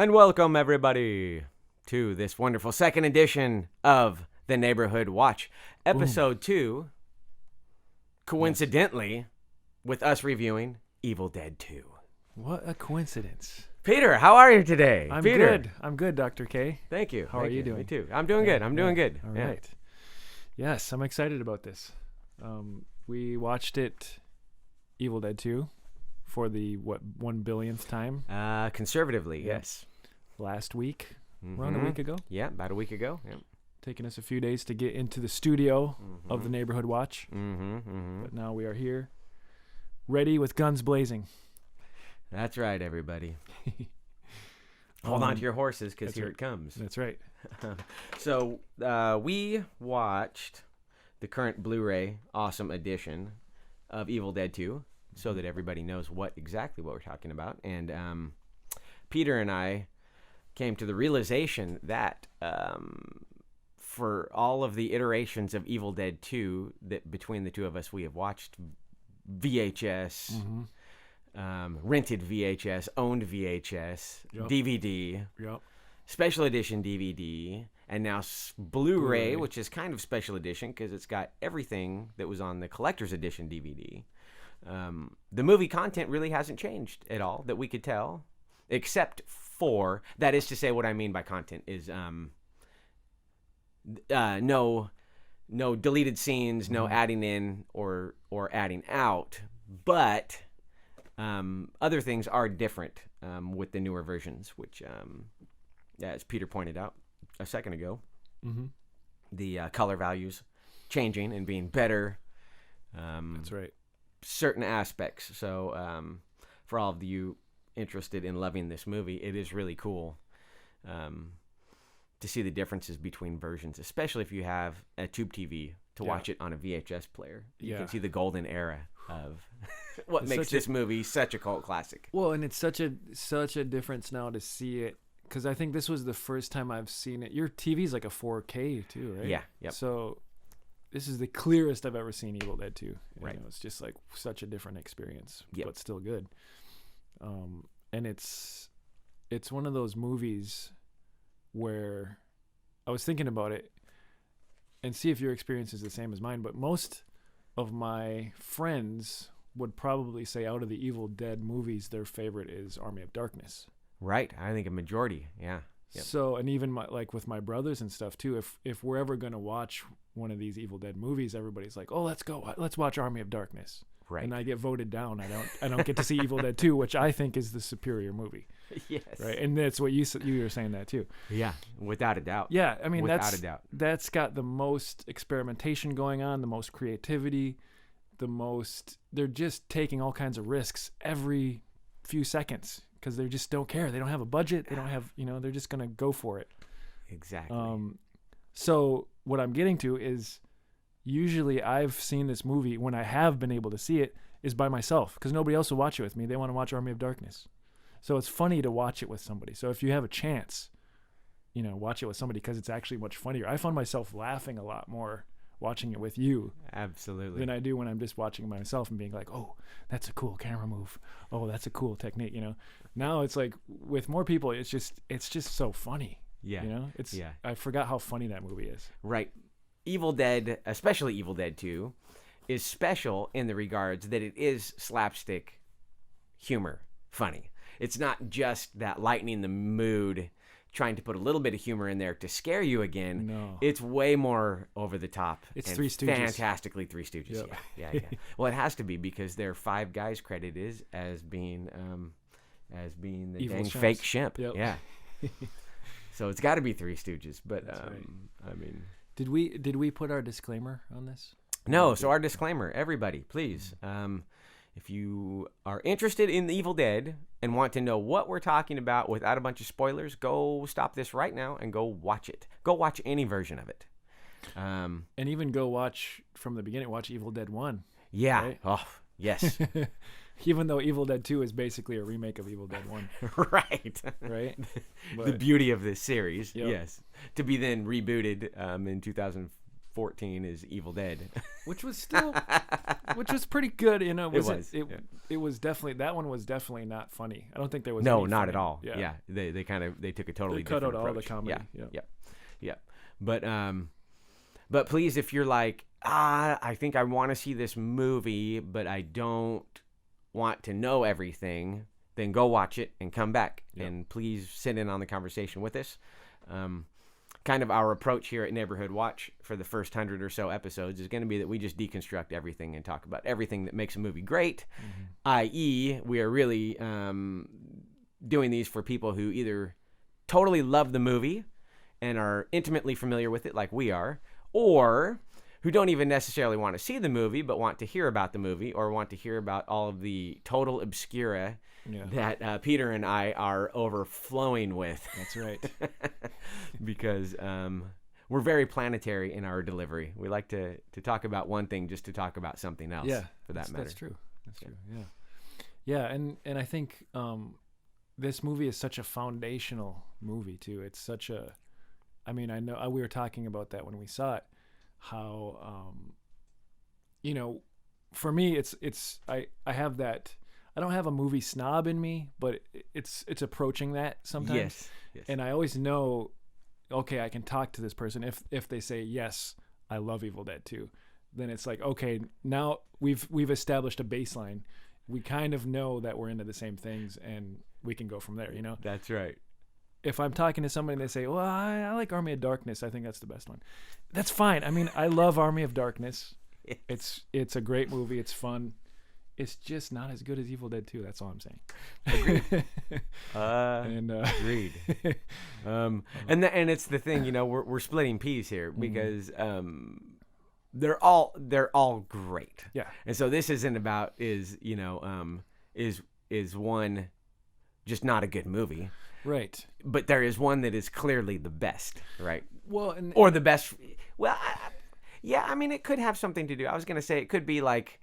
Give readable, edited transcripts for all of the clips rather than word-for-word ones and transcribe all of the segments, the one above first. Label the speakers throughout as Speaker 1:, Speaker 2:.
Speaker 1: And welcome, everybody, to this wonderful second edition of The Neighborhood Watch, Episode 2, coincidentally, with us reviewing Evil Dead 2.
Speaker 2: What a coincidence.
Speaker 1: Peter, how are you today?
Speaker 2: I'm
Speaker 1: Peter.
Speaker 2: good. I'm good, Dr. K.
Speaker 1: Thank you.
Speaker 2: How are you doing?
Speaker 1: Me too. I'm doing good. I'm doing good.
Speaker 2: All right. Yes, I'm excited about this. We watched it, Evil Dead 2, for the, 1 billionth time?
Speaker 1: Conservatively, yes.
Speaker 2: Last week, around a week ago.
Speaker 1: Yeah, about a week ago. Yeah.
Speaker 2: Taking us a few days to get into the studio of the Neighborhood Watch. But now we are here, ready with guns blazing.
Speaker 1: That's right, everybody. Hold on to your horses, because here it comes.
Speaker 2: That's right.
Speaker 1: So we watched the current Blu-ray Awesome Edition of Evil Dead 2, so that everybody knows exactly what we're talking about. And Peter and I came to the realization that for all of the iterations of Evil Dead 2 that between the two of us we have watched, VHS, rented VHS, owned VHS, DVD, special edition DVD, and now Blu-ray, which is kind of special edition because it's got everything that was on the collector's edition DVD. The movie content really hasn't changed at all that we could tell, except for, that is to say, what I mean by content is no deleted scenes, no adding in or adding out, but other things are different with the newer versions, which, as Peter pointed out a second ago, the color values changing and being better.
Speaker 2: That's right.
Speaker 1: Certain aspects. So for all of you interested in loving this movie, it is really cool to see the differences between versions, especially if you have a tube TV to watch it on a VHS player. You can see the golden era of what makes this movie such a cult classic.
Speaker 2: Well, and it's such a difference now to see it, because I think this was the first time I've seen it. Your TV's like a 4K too, right? Yeah. Yep. So this is the clearest I've ever seen Evil Dead 2. Right. It's just like such a different experience, but still good. And it's one of those movies where I was thinking about it and see if your experience is the same as mine, but most of my friends would probably say out of the Evil Dead movies, their favorite is Army of Darkness.
Speaker 1: Right. I think a majority. Yeah. Yep.
Speaker 2: So, and even like with my brothers and stuff too, if we're ever going to watch one of these Evil Dead movies, everybody's like, "Oh, let's watch Army of Darkness." Right. And I get voted down. I don't get to see Evil Dead 2, which I think is the superior movie. Yes. Right. And that's what you were saying that too.
Speaker 1: Yeah, without a doubt.
Speaker 2: Yeah, I mean that's got the most experimentation going on, the most creativity, they're just taking all kinds of risks every few seconds because they just don't care. They don't have a budget. They don't have, they're just going to go for it.
Speaker 1: Exactly.
Speaker 2: So what I'm getting to is, usually I've seen this movie, when I have been able to see it, is by myself because nobody else will watch it with me. They want to watch Army of Darkness. So it's funny to watch it with somebody. So if you have a chance, watch it with somebody because it's actually much funnier. I find myself laughing a lot more watching it with you.
Speaker 1: Absolutely.
Speaker 2: Than I do when I'm just watching it myself and being like, "Oh, that's a cool camera move. Oh, that's a cool technique." Now it's like with more people, it's just so funny. Yeah. I forgot how funny that movie is.
Speaker 1: Right. Evil Dead, especially Evil Dead 2, is special in the regards that it is slapstick humor funny. It's not just that lightening the mood, trying to put a little bit of humor in there to scare you again.
Speaker 2: No.
Speaker 1: It's way more over the top.
Speaker 2: It's Three Stooges.
Speaker 1: Fantastically Three Stooges. Yep. Yeah. Well, it has to be because there are 5 guys credited as being the
Speaker 2: evil
Speaker 1: dang
Speaker 2: chimps.
Speaker 1: Fake Shimp.
Speaker 2: Yep.
Speaker 1: Yeah. So it's got to be Three Stooges. But
Speaker 2: right.
Speaker 1: I mean,
Speaker 2: did we put our disclaimer on this?
Speaker 1: No. So our disclaimer, everybody, please. If you are interested in The Evil Dead and want to know what we're talking about without a bunch of spoilers, go stop this right now and go watch it. Go watch any version of it.
Speaker 2: And even go watch from the beginning, watch Evil Dead 1.
Speaker 1: Yeah.
Speaker 2: Right?
Speaker 1: Oh, yes.
Speaker 2: Even though Evil Dead 2 is basically a remake of Evil Dead 1.
Speaker 1: Right.
Speaker 2: Right?
Speaker 1: The beauty of this series, yes. To be then rebooted in 2000 14 is Evil Dead,
Speaker 2: which was pretty good. You know, it was definitely, that one was definitely not funny. I don't think there was
Speaker 1: no,
Speaker 2: any
Speaker 1: not
Speaker 2: funny.
Speaker 1: at all. Yeah, they took a totally
Speaker 2: cut
Speaker 1: different
Speaker 2: out
Speaker 1: approach.
Speaker 2: all the comedy.
Speaker 1: Yeah. But please, if you're like, I think I want to see this movie, but I don't want to know everything, then go watch it and come back. And please sit in on the conversation with us. Kind of our approach here at Neighborhood Watch for the first 100 or so episodes is going to be that we just deconstruct everything and talk about everything that makes a movie great, i.e. we are really doing these for people who either totally love the movie and are intimately familiar with it like we are, or who don't even necessarily want to see the movie but want to hear about the movie or want to hear about all of the total obscura that Peter and I are overflowing with.
Speaker 2: That's right.
Speaker 1: Because we're very planetary in our delivery. We like to talk about one thing just to talk about something else. For that matter.
Speaker 2: That's true. That's true. Yeah, and I think this movie is such a foundational movie too. It's such a, I mean, I know we were talking about that when we saw it. How you know, for me, it's I have that. I don't have a movie snob in me, but it's approaching that sometimes. Yes. And I always know, okay, I can talk to this person if they say, yes, I love Evil Dead 2. Then it's like, okay, now we've established a baseline. We kind of know that we're into the same things, and we can go from there, you know?
Speaker 1: That's right.
Speaker 2: If I'm talking to somebody and they say, well, I like Army of Darkness, I think that's the best one. That's fine. I mean, I love Army of Darkness. It's a great movie. It's fun. It's just not as good as Evil Dead 2. That's all I'm saying.
Speaker 1: Agreed. Agreed. And it's the thing, you know, we're splitting peas here because they're all great.
Speaker 2: Yeah.
Speaker 1: And so this isn't about is one just not a good movie.
Speaker 2: Right.
Speaker 1: But there is one that is clearly the best, right?
Speaker 2: Well,
Speaker 1: or the best. Well, I mean, it could have something to do. I was going to say it could be like,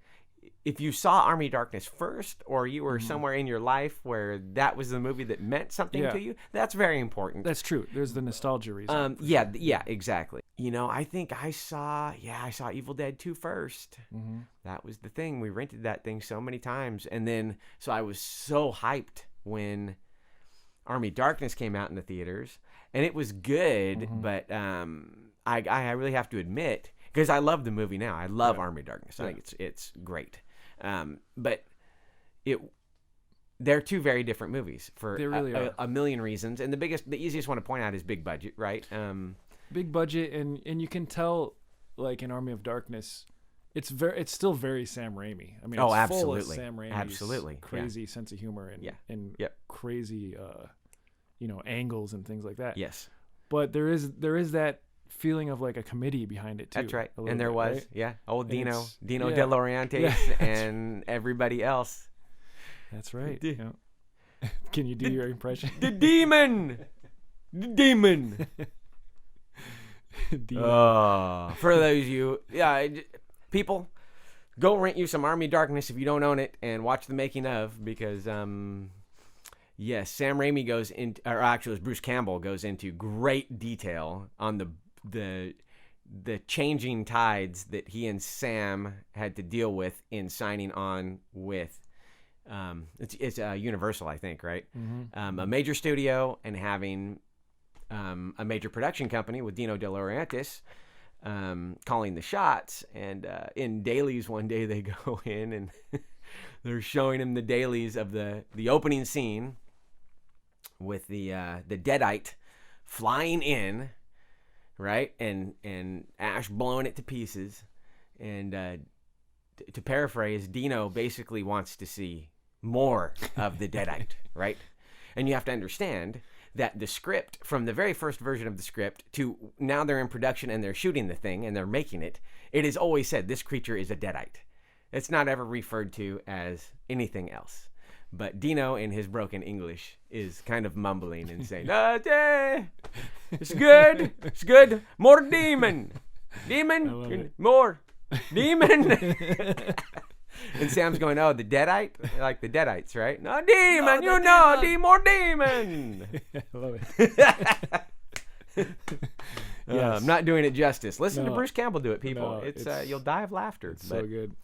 Speaker 1: if you saw Army of Darkness first, or you were somewhere in your life where that was the movie that meant something to you, that's very important.
Speaker 2: That's true. There's the nostalgia reason.
Speaker 1: Yeah, exactly. You know, I think I saw Evil Dead 2 first. Mm-hmm. That was the thing. We rented that thing so many times. And then, so I was so hyped when Army of Darkness came out in the theaters. And it was good, but I really have to admit, because I love the movie now. I love Army of Darkness. I think it's great. But they're two very different movies for a million reasons. And the easiest one to point out is big budget, right?
Speaker 2: Big budget, and you can tell, like in Army of Darkness, it's still very Sam Raimi. I mean, it's
Speaker 1: absolutely.
Speaker 2: Full of Sam Raimi's crazy sense of humor and crazy, angles and things like that.
Speaker 1: Yes,
Speaker 2: but there is that feeling of like a committee behind it too.
Speaker 1: That's right. And there was,
Speaker 2: right?
Speaker 1: Old Dino De Laurentiis and everybody else.
Speaker 2: That's right. Can you do your impression?
Speaker 1: The demon. For those of you, people, go rent you some Army of Darkness if you don't own it and watch the making of, because Sam Raimi goes into, or actually it was Bruce Campbell goes into great detail on the changing tides that he and Sam had to deal with in signing on with it's Universal, I think, right? Mm-hmm. A major studio and having a major production company with Dino De Laurentiis calling the shots. And in dailies one day they go in and they're showing him the dailies of the opening scene with the Deadite flying in, right, and Ash blowing it to pieces. And to paraphrase, Dino basically wants to see more of the Deadite, right? And you have to understand that the script, from the very first version of the script to now they're in production and they're shooting the thing and they're making it, it is always said this creature is a Deadite. It's not ever referred to as anything else. But Dino, in his broken English, is kind of mumbling and saying, it's good, it's good, more demon, more, demon. And Sam's going, oh, the Deadite? Like the Deadites, right? No, demon, more demon.
Speaker 2: I love it. Yes.
Speaker 1: I'm not doing it justice. Listen to
Speaker 2: No.
Speaker 1: Bruce Campbell do it, people.
Speaker 2: No,
Speaker 1: it's you'll die of laughter.
Speaker 2: It's so good.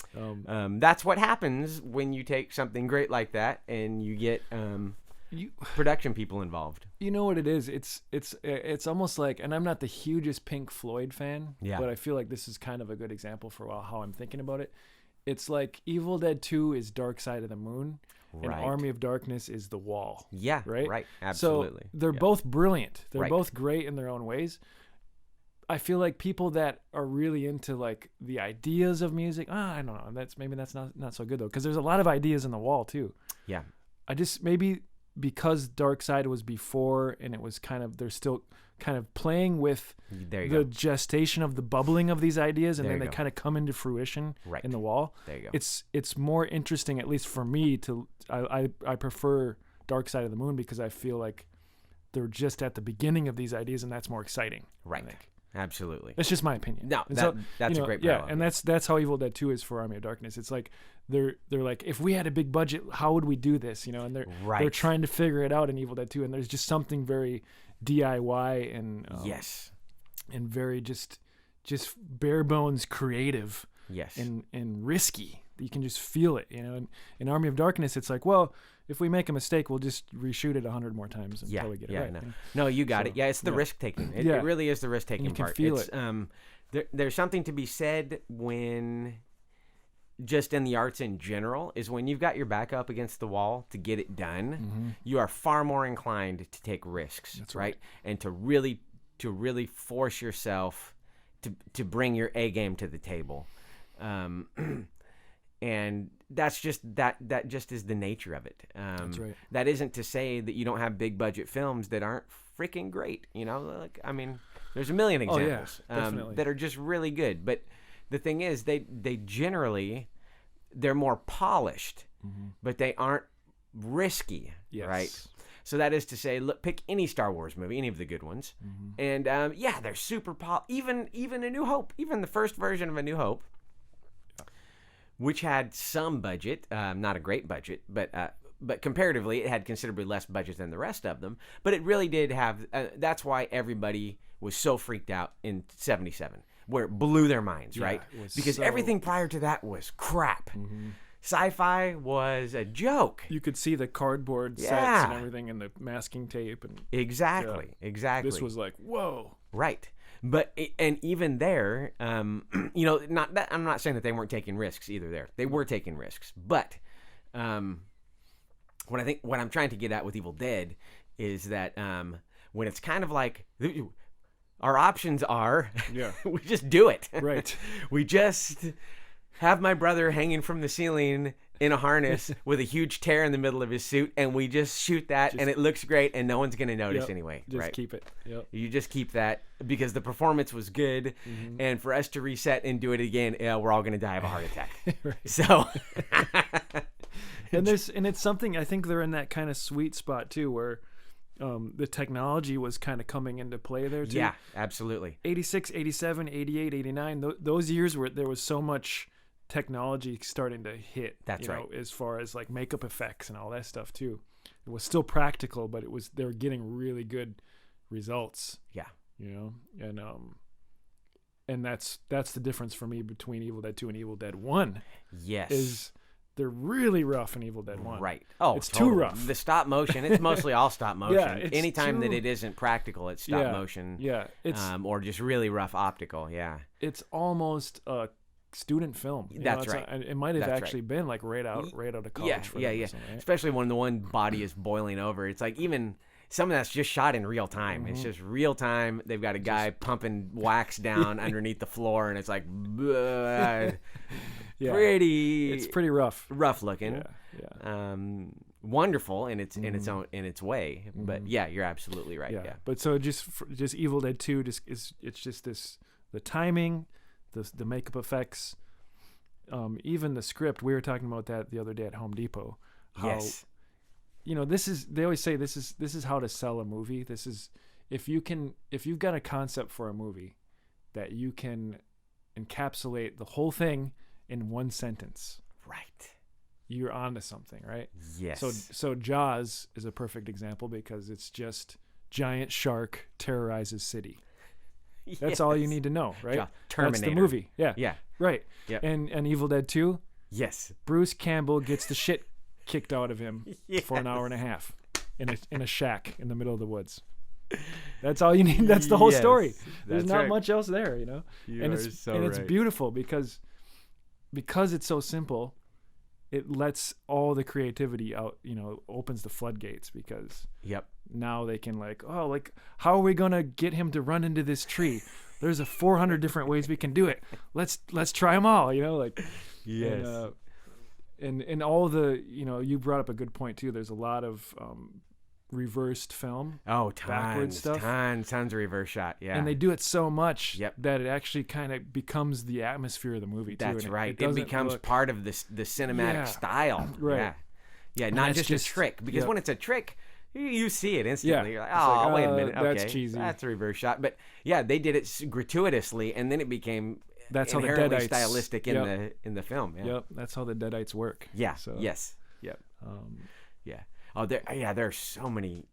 Speaker 1: That's what happens when you take something great like that and you get production people involved.
Speaker 2: You know what it is? It's almost like, and I'm not the hugest Pink Floyd fan, but I feel like this is kind of a good example for how I'm thinking about it. It's like Evil Dead 2 is Dark Side of the Moon, and Army of Darkness is The Wall.
Speaker 1: Yeah, right. Absolutely.
Speaker 2: So they're both brilliant. They're both great in their own ways. I feel like people that are really into like the ideas of music, I don't know. That's not so good though, because there's a lot of ideas in The Wall too.
Speaker 1: Yeah.
Speaker 2: I just maybe because Dark Side was before, and it was they're still kind of playing with the gestation of the bubbling of these ideas, and then they kind of come into fruition in The Wall.
Speaker 1: There you go.
Speaker 2: It's more interesting, at least for me, I prefer Dark Side of the Moon because I feel like they're just at the beginning of these ideas, and that's more exciting.
Speaker 1: Right. Absolutely.
Speaker 2: It's just my opinion.
Speaker 1: No, that's a great
Speaker 2: parallel. Yeah, and that's how Evil Dead 2 is for Army of Darkness. It's like they're like, if we had a big budget, how would we do this? And they're trying to figure it out in Evil Dead 2, and there's just something very DIY and and very just bare bones creative.
Speaker 1: Yes.
Speaker 2: And risky. You can just feel it, And in Army of Darkness, it's like, well, if we make a mistake, we'll just reshoot it 100 more times until we get it right.
Speaker 1: No, you got it. Yeah, it's the risk taking. It really is the risk taking part.
Speaker 2: You can
Speaker 1: feel it. There's something to be said when, just in the arts in general, is when you've got your back up against the wall to get it done, you are far more inclined to take risks.
Speaker 2: That's right.
Speaker 1: And to really force yourself to bring your A game to the table. And that's just that just is the nature of it.
Speaker 2: That's right.
Speaker 1: That isn't to say that you don't have big budget films that aren't freaking great. There's a million examples that are just really good. But the thing is, they're more polished, but they aren't risky, right? So that is to say, look, pick any Star Wars movie, any of the good ones, and they're super even A New Hope, even the first version of A New Hope, which had some budget, not a great budget, but comparatively, it had considerably less budget than the rest of them. But it really did have. That's why everybody was so freaked out in '77, where it blew their minds, right? Because everything prior to that was crap. Sci-fi was a joke.
Speaker 2: You could see the cardboard sets and everything, and the masking tape, and
Speaker 1: exactly.
Speaker 2: This was like, whoa,
Speaker 1: right. But and even there, not that, I'm not saying that they weren't taking risks either. There, they were taking risks. But what I'm trying to get at with Evil Dead is that when it's kind of like our options are, we just do it.
Speaker 2: Right.
Speaker 1: We just have my brother hanging from the ceiling in a harness with a huge tear in the middle of his suit, and we just shoot that, and it looks great, and no one's going to notice anyway.
Speaker 2: Just keep it. Yep.
Speaker 1: You just keep that because the performance was good, and for us to reset and do it again, we're all going to die of a heart attack. So,
Speaker 2: and it's something, I think they're in that kind of sweet spot too, where the technology was kind of coming into play there too.
Speaker 1: Yeah, absolutely.
Speaker 2: 86, 87, 88, 89, those years where there was so much technology starting to hit.
Speaker 1: That's right.
Speaker 2: As far as like makeup effects and all that stuff too. It was still practical, but they were getting really good results.
Speaker 1: Yeah.
Speaker 2: And that's the difference for me between Evil Dead 2 and Evil Dead 1.
Speaker 1: Yes.
Speaker 2: Is they're really rough in Evil Dead 1.
Speaker 1: Right. Oh,
Speaker 2: it's totally too rough.
Speaker 1: The stop motion, it's mostly all stop motion. Anytime that it isn't practical, it's stop motion.
Speaker 2: Yeah. It's
Speaker 1: or just really rough optical. Yeah.
Speaker 2: It's almost a student film.
Speaker 1: That's right.
Speaker 2: It might have actually been like right out of college.
Speaker 1: Yeah. Right? Especially when the one body is boiling over. It's like even some of that's just shot in real time. It's just real time. They've got a guy pumping wax down underneath the floor, and it's like
Speaker 2: it's pretty rough
Speaker 1: looking. Wonderful in its way. But you're absolutely right. Yeah.
Speaker 2: But so just Evil Dead 2 it's just this, the timing, the makeup effects, even the script. We were talking about that the other day at Home Depot.
Speaker 1: Yes.
Speaker 2: They always say this is how to sell a movie. This is if you've got a concept for a movie that you can encapsulate the whole thing in one sentence.
Speaker 1: Right.
Speaker 2: You're onto something, right?
Speaker 1: Yes.
Speaker 2: So Jaws is a perfect example because it's just giant shark terrorizes city. That's all you need to know, right?
Speaker 1: Yeah. Terminator.
Speaker 2: That's the movie. Yeah.
Speaker 1: Yeah.
Speaker 2: Right.
Speaker 1: Yep.
Speaker 2: And Evil Dead 2,
Speaker 1: Yes.
Speaker 2: Bruce Campbell gets the shit kicked out of him for an hour and a half in a shack in the middle of the woods. That's all you need. That's the whole story. There's not much else there, you know. It's beautiful because it's so simple. It lets all the creativity out, you know, opens the floodgates because now they can how are we going to get him to run into this tree? There's 400 different ways we can do it. Let's try them all, you know, like. Yes. And all the, you know, you brought up a good point too. There's a lot of reversed film.
Speaker 1: Oh, tons of reverse shot. Yeah.
Speaker 2: And they do it so much that it actually kind of becomes the atmosphere of the movie too.
Speaker 1: That's right. It becomes part of the cinematic style.
Speaker 2: Right.
Speaker 1: Yeah. Yeah. Not just a trick, because when it's a trick, you see it instantly. You're like, wait a minute. Okay,
Speaker 2: that's cheesy.
Speaker 1: That's a reverse shot. But yeah, they did it gratuitously, and then it became inherently stylistic in the film. Yeah.
Speaker 2: Yep. That's how the Deadites work.
Speaker 1: Yeah. So. Yes. Yep. Yeah. Oh, there's so many.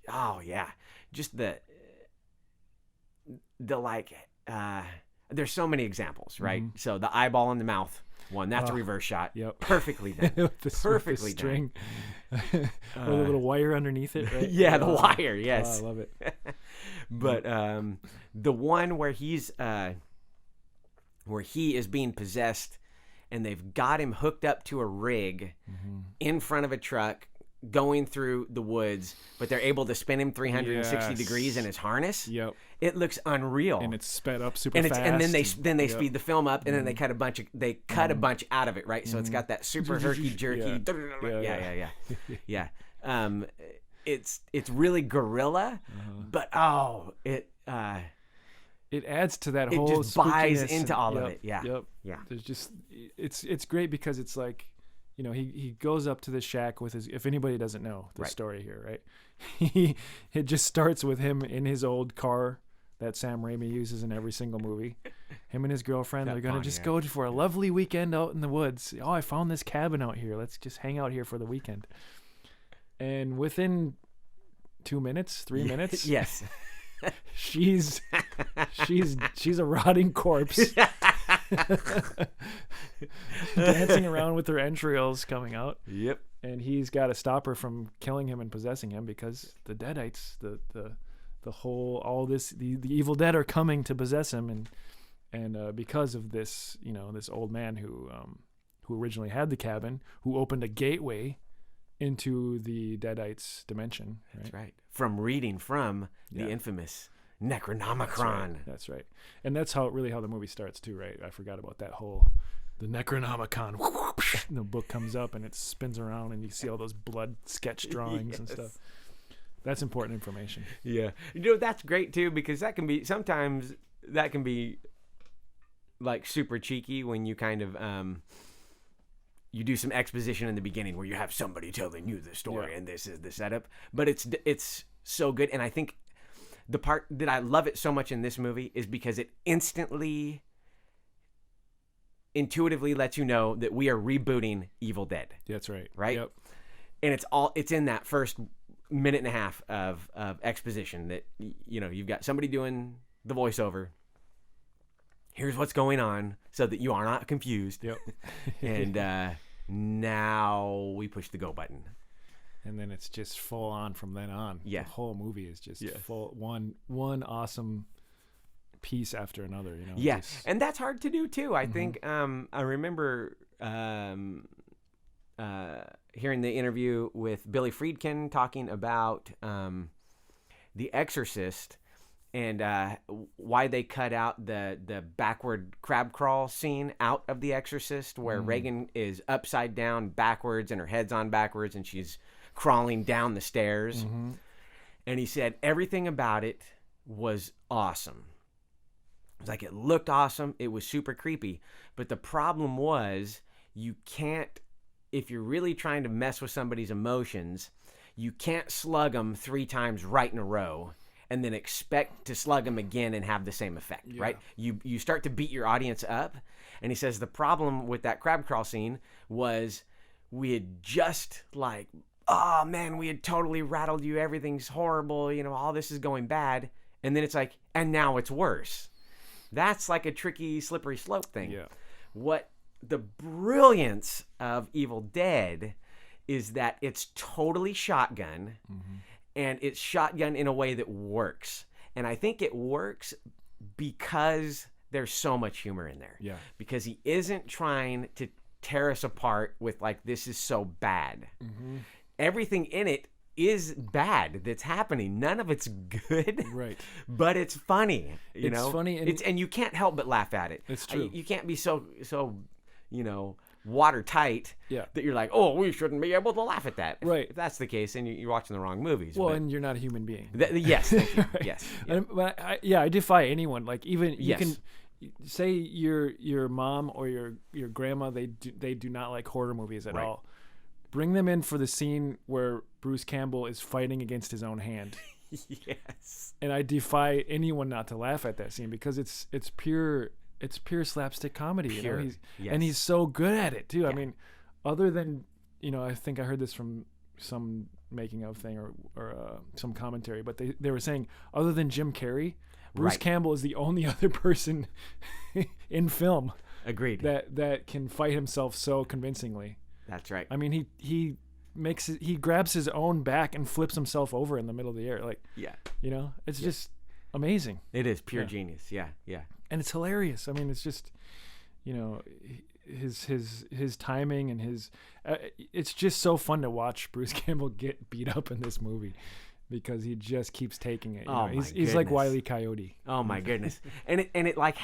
Speaker 1: Oh yeah. Just the there's so many examples, right? Mm-hmm. So the eyeball in the mouth one, that's a reverse shot. Yep. Perfectly done. Perfectly
Speaker 2: string. With a little wire underneath it, right?
Speaker 1: Yeah, the wire, yes.
Speaker 2: I love it.
Speaker 1: But the one where he is being possessed and they've got him hooked up to a rig in front of a truck going through the woods, but they're able to spin him 360 degrees in his harness.
Speaker 2: Yep.
Speaker 1: It looks unreal.
Speaker 2: And it's sped up super fast.
Speaker 1: And then they speed the film up, and then they cut a bunch out of it, right? So it's got that super herky-jerky. Yeah. It's really guerrilla, but
Speaker 2: it adds to that whole.
Speaker 1: It just buys into all of it. Yeah.
Speaker 2: Yep. Yeah. There's just it's great because it's like, you know, he goes up to the shack with his. If anybody doesn't know the story here, right? It just starts with him in his old car that Sam Raimi uses in every single movie. Him and his girlfriend, they're gonna just go for a lovely weekend out in the woods. Oh, I found this cabin out here. Let's just hang out here for the weekend. And within 3 minutes,
Speaker 1: yes.
Speaker 2: she's a rotting corpse dancing around with her entrails coming out.
Speaker 1: Yep.
Speaker 2: And he's got to stop her from killing him and possessing him because the Deadites, the Evil Dead are coming to possess him, and because of this, you know, this old man who originally had the cabin, who opened a gateway into the Deadites dimension. Right?
Speaker 1: That's right. From reading from the infamous Necronomicon.
Speaker 2: That's right. And that's how the movie starts too, right? I forgot about that the Necronomicon. And the book comes up and it spins around and you see all those blood sketch drawings and stuff. That's important information.
Speaker 1: Yeah. You know, that's great too, because sometimes that can be like super cheeky when you kind of you do some exposition in the beginning where you have somebody telling you the story and this is the setup, but it's so good. And I think the part that I love it so much in this movie is because it intuitively lets you know that we are rebooting Evil Dead.
Speaker 2: That's right.
Speaker 1: Right?
Speaker 2: Yep.
Speaker 1: And it's in that first minute and a half of exposition that, you know, you've got somebody doing the voiceover. Here's what's going on so that you are not confused.
Speaker 2: Yep.
Speaker 1: And now we push the go button.
Speaker 2: And then it's just full on from then on.
Speaker 1: Yeah.
Speaker 2: The whole movie is just full one awesome piece after another, you know.
Speaker 1: Yeah. And that's hard to do too. I think I remember hearing the interview with Billy Friedkin talking about The Exorcist and why they cut out the backward crab crawl scene out of The Exorcist, where Reagan is upside down backwards and her head's on backwards and she's crawling down the stairs. And he said everything about it was awesome. It was like, it looked awesome. It was super creepy. But the problem was, you can't, if you're really trying to mess with somebody's emotions, you can't slug them 3 times right in a row and then expect to slug them again and have the same effect, right? You start to beat your audience up. And he says the problem with that crab crawl scene was we had just like, oh man, we had totally rattled you. Everything's horrible. You know, all this is going bad. and then it's like, and now it's worse. That's like a tricky, slippery slope thing.
Speaker 2: Yeah.
Speaker 1: What the brilliance of Evil Dead is that it's totally shotgun, and it's shotgun in a way that works. And I think it works because there's so much humor in there.
Speaker 2: Yeah. Because
Speaker 1: he isn't trying to tear us apart with like, this is so bad. Everything in it is bad that's happening. None of it's good.
Speaker 2: Right.
Speaker 1: But it's funny. You know?
Speaker 2: It's funny.
Speaker 1: And you can't help but laugh at it.
Speaker 2: It's true.
Speaker 1: You can't be so watertight that you're like, oh, we shouldn't be able to laugh at that.
Speaker 2: Right.
Speaker 1: If that's the case, then you're watching the wrong movies.
Speaker 2: Well, and you're not a human being.
Speaker 1: Yes. Thank you. Yes. Yeah.
Speaker 2: But I defy anyone. Like, even you can say your mom or your grandma, they do not like horror movies at all. Bring them in for the scene where Bruce Campbell is fighting against his own hand.
Speaker 1: Yes.
Speaker 2: And I defy anyone not to laugh at that scene, because it's pure slapstick comedy. You know? And he's so good at it too. Yeah. I mean, other than, I think I heard this from some making of thing or some commentary, but they were saying, other than Jim Carrey, Bruce Campbell is the only other person in film.
Speaker 1: Agreed.
Speaker 2: That can fight himself so convincingly.
Speaker 1: That's right.
Speaker 2: I mean, he grabs his own back and flips himself over in the middle of the air. Like, it's just amazing.
Speaker 1: It is pure genius. Yeah. Yeah.
Speaker 2: And it's hilarious. I mean, it's just, his timing and his, it's just so fun to watch Bruce Campbell get beat up in this movie, because he just keeps taking it. He's like Wile E. Coyote.
Speaker 1: Oh my goodness. And it like,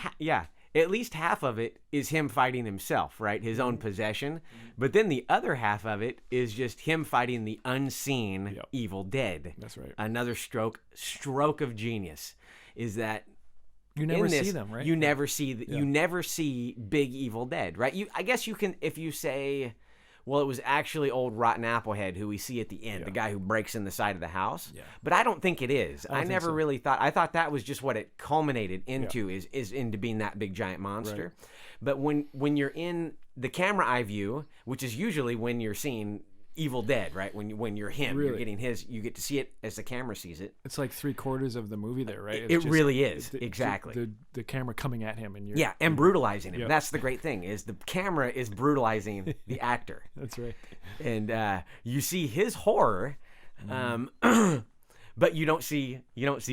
Speaker 1: at least half of it is him fighting himself, right? His own possession. But then the other half of it is just him fighting the unseen Evil Dead.
Speaker 2: That's right.
Speaker 1: Another stroke of genius is that
Speaker 2: you never see them, right?
Speaker 1: You never see you never see big Evil Dead, right? I guess you can, if you say, well, it was actually old Rotten Applehead who we see at the end, the guy who breaks in the side of the house. Yeah. But I don't think it is. I never really thought. I thought that was just what it culminated into, is into being that big giant monster. Right. But when you're in the camera eye view, which is usually when you're seeing Evil Dead, right? When you're him, you're getting you get to see it as the camera sees it.
Speaker 2: It's like 3/4 of the movie there, right?
Speaker 1: It really is. Exactly.
Speaker 2: The camera coming at him, and
Speaker 1: and brutalizing him. Yep. That's the great thing, is the camera is brutalizing the actor.
Speaker 2: That's right.
Speaker 1: And you see his horror, but you don't see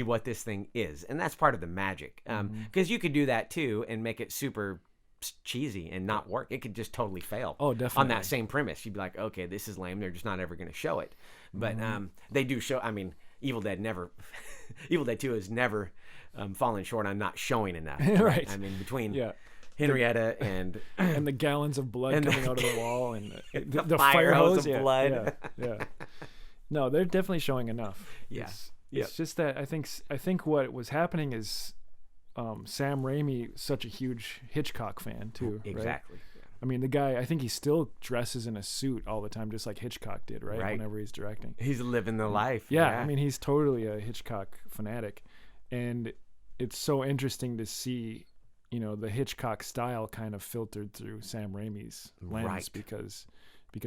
Speaker 1: what this thing is, and that's part of the magic. Because you could do that too and make it super cheesy and not work. It could just totally fail.
Speaker 2: Oh, definitely.
Speaker 1: On that same premise, you'd be like, okay, this is lame. They're just not ever going to show it. But they do show. I mean, Evil Dead 2 has never fallen short on not showing enough.
Speaker 2: Right.
Speaker 1: I mean, between Henrietta and
Speaker 2: the gallons of blood coming out of the wall and
Speaker 1: the fire hose of blood.
Speaker 2: Yeah. No, they're definitely showing enough.
Speaker 1: Yeah.
Speaker 2: It's just that I think what was happening is Sam Raimi, such a huge Hitchcock fan too.
Speaker 1: Exactly.
Speaker 2: Right? Yeah. I mean, the guy, I think he still dresses in a suit all the time, just like Hitchcock did, right? Whenever he's directing.
Speaker 1: He's living the life.
Speaker 2: Yeah, I mean, he's totally a Hitchcock fanatic. And it's so interesting to see, the Hitchcock style kind of filtered through Sam Raimi's lens, because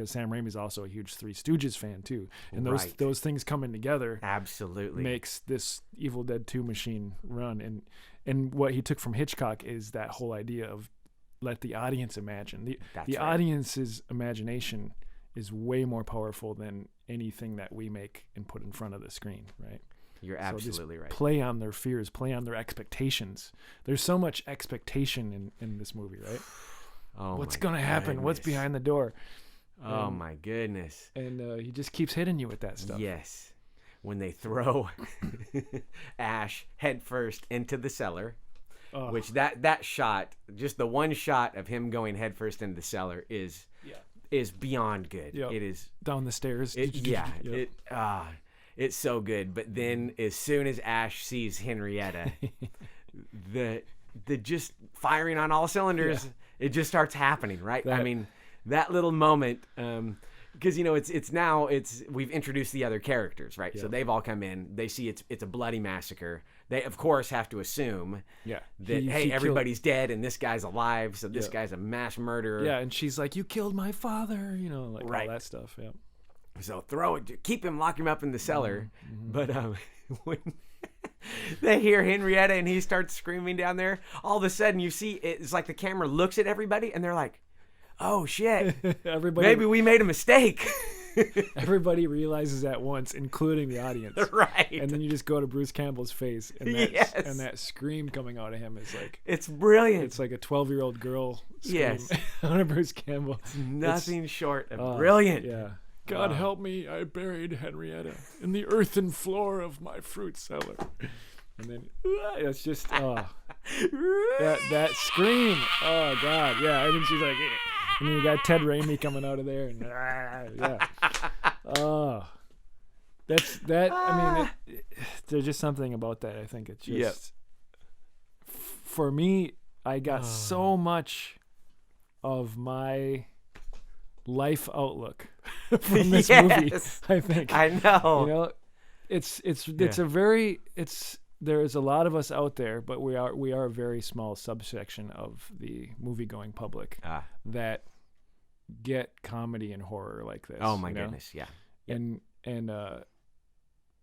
Speaker 2: Sam Raimi's also a huge Three Stooges fan too. And those things coming together
Speaker 1: absolutely
Speaker 2: makes this Evil Dead 2 machine run. And what he took from Hitchcock is that whole idea of let the audience imagine. The audience's imagination is way more powerful than anything that we make and put in front of the screen, right?
Speaker 1: You're absolutely right.
Speaker 2: Play on their fears, play on their expectations. There's so much expectation in this movie, right? What's going to happen? What's behind the door?
Speaker 1: Oh my goodness.
Speaker 2: And he just keeps hitting you with that stuff.
Speaker 1: Yes. When they throw Ash headfirst into the cellar, which that shot, just the one shot of him going headfirst into the cellar is beyond good. Yep. It is
Speaker 2: down the stairs.
Speaker 1: It's so good. But then as soon as Ash sees Henrietta, the just firing on all cylinders, it just starts happening, right? I mean, that little moment, because we've introduced the other characters, right? So they've all come in. They see it's a bloody massacre. They of course have to assume that everybody's dead and this guy's alive. So this guy's a mass murderer.
Speaker 2: Yeah, and she's like, "You killed my father," all that stuff. Yeah.
Speaker 1: So throw it, keep him, lock him up in the cellar. Mm-hmm. But They hear Henrietta and he starts screaming down there. All of a sudden you see it's like the camera looks at everybody and they're like, oh shit, maybe we made a mistake.
Speaker 2: Everybody realizes at once, including the audience.
Speaker 1: Right.
Speaker 2: And then you just go to Bruce Campbell's face, and that scream coming out of him is like...
Speaker 1: It's brilliant.
Speaker 2: It's like a 12-year-old girl scream
Speaker 1: yes.
Speaker 2: out of Bruce Campbell.
Speaker 1: It's nothing short of brilliant.
Speaker 2: Yeah. God help me, I buried Henrietta in the earthen floor of my fruit cellar. And then it's just that scream. Oh God, yeah. And then she's like, and then you got Ted Raimi coming out of there, and yeah. Oh, that's that. I mean, there's just something about that. I think it's just for me. I got so much of my life outlook from this movie. I think
Speaker 1: I know.
Speaker 2: You know, it's a very there is a lot of us out there, but we are a very small subsection of the movie-going public that get comedy and horror like this.
Speaker 1: Oh my goodness, yeah. Yep.
Speaker 2: And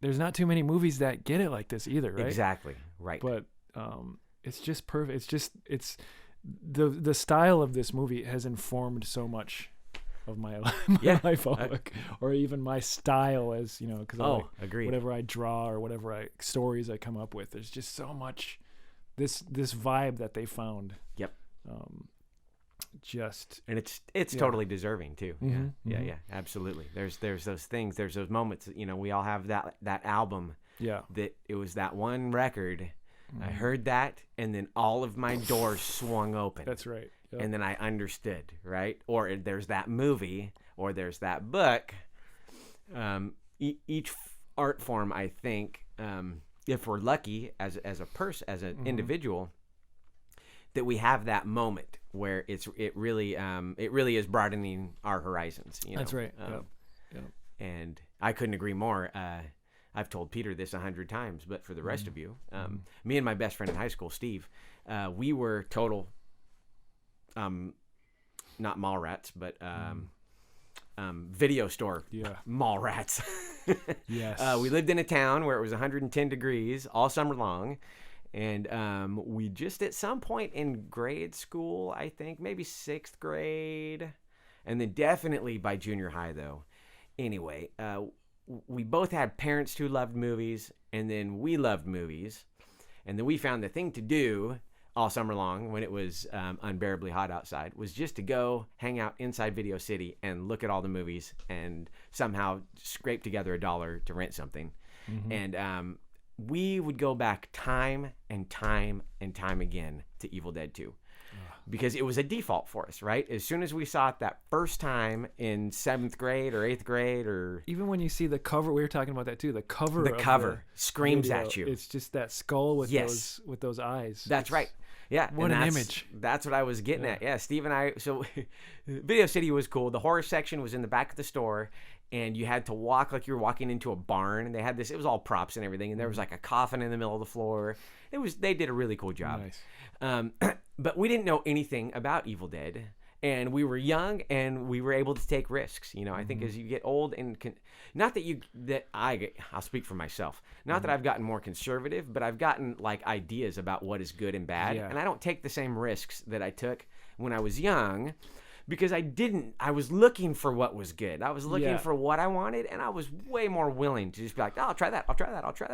Speaker 2: there's not too many movies that get it like this either, right?
Speaker 1: Exactly, right.
Speaker 2: But it's just perfect. It's the style of this movie has informed so much of my life outlook, or even my style, as you know, because
Speaker 1: agreed.
Speaker 2: Whatever I draw or whatever stories I come up with, there's just so much this vibe that they found.
Speaker 1: Yep.
Speaker 2: And
Speaker 1: it's totally deserving too.
Speaker 2: Mm-hmm,
Speaker 1: Yeah, absolutely. There's those things. There's those moments. You know, we all have that album. Yeah. That it was that one record. I heard that, and then all of my doors swung open.
Speaker 2: That's right. Yep.
Speaker 1: And then I understood, right? Or there's that movie, or there's that book. Each art form, I think, if we're lucky as an individual, that we have that moment where it really is broadening our horizons. You know?
Speaker 2: That's right.
Speaker 1: And I couldn't agree more. I've told Peter this 100 times, but for the rest of you, me and my best friend in high school, Steve, we were total, not mall rats, but video store mall rats.
Speaker 2: Yes.
Speaker 1: We lived in a town where it was 110 degrees all summer long. And we just at some point in grade school, I think, maybe 6th grade, and then definitely by junior high, though. Anyway, we both had parents who loved movies, and then we loved movies. And then we found the thing to do all summer long when it was unbearably hot outside was just to go hang out inside Video City and look at all the movies and somehow scrape together $1 to rent something. Mm-hmm. And we would go back time and time and time again to Evil Dead 2 because it was a default for us, right? As soon as we saw it that first time in 7th grade or 8th grade, or
Speaker 2: even when you see the cover, we were talking about that too. The cover
Speaker 1: screams
Speaker 2: video,
Speaker 1: at you.
Speaker 2: It's just that skull with those eyes.
Speaker 1: That's right. Yeah.
Speaker 2: What an image.
Speaker 1: That's what I was getting at. Yeah. Steve and I, so Video City was cool. The horror section was in the back of the store, and you had to walk like you were walking into a barn, and they had it was all props and everything, and there was like a coffin in the middle of the floor. They did a really cool job.
Speaker 2: Nice.
Speaker 1: But we didn't know anything about Evil Dead, and we were young, and we were able to take risks. You know, I think as you get old, and I'll speak for myself. Not that I've gotten more conservative, but I've gotten like ideas about what is good and bad, and I don't take the same risks that I took when I was young. Because I was looking for what was good. I was looking for what I wanted, and I was way more willing to just be like, I'll try that.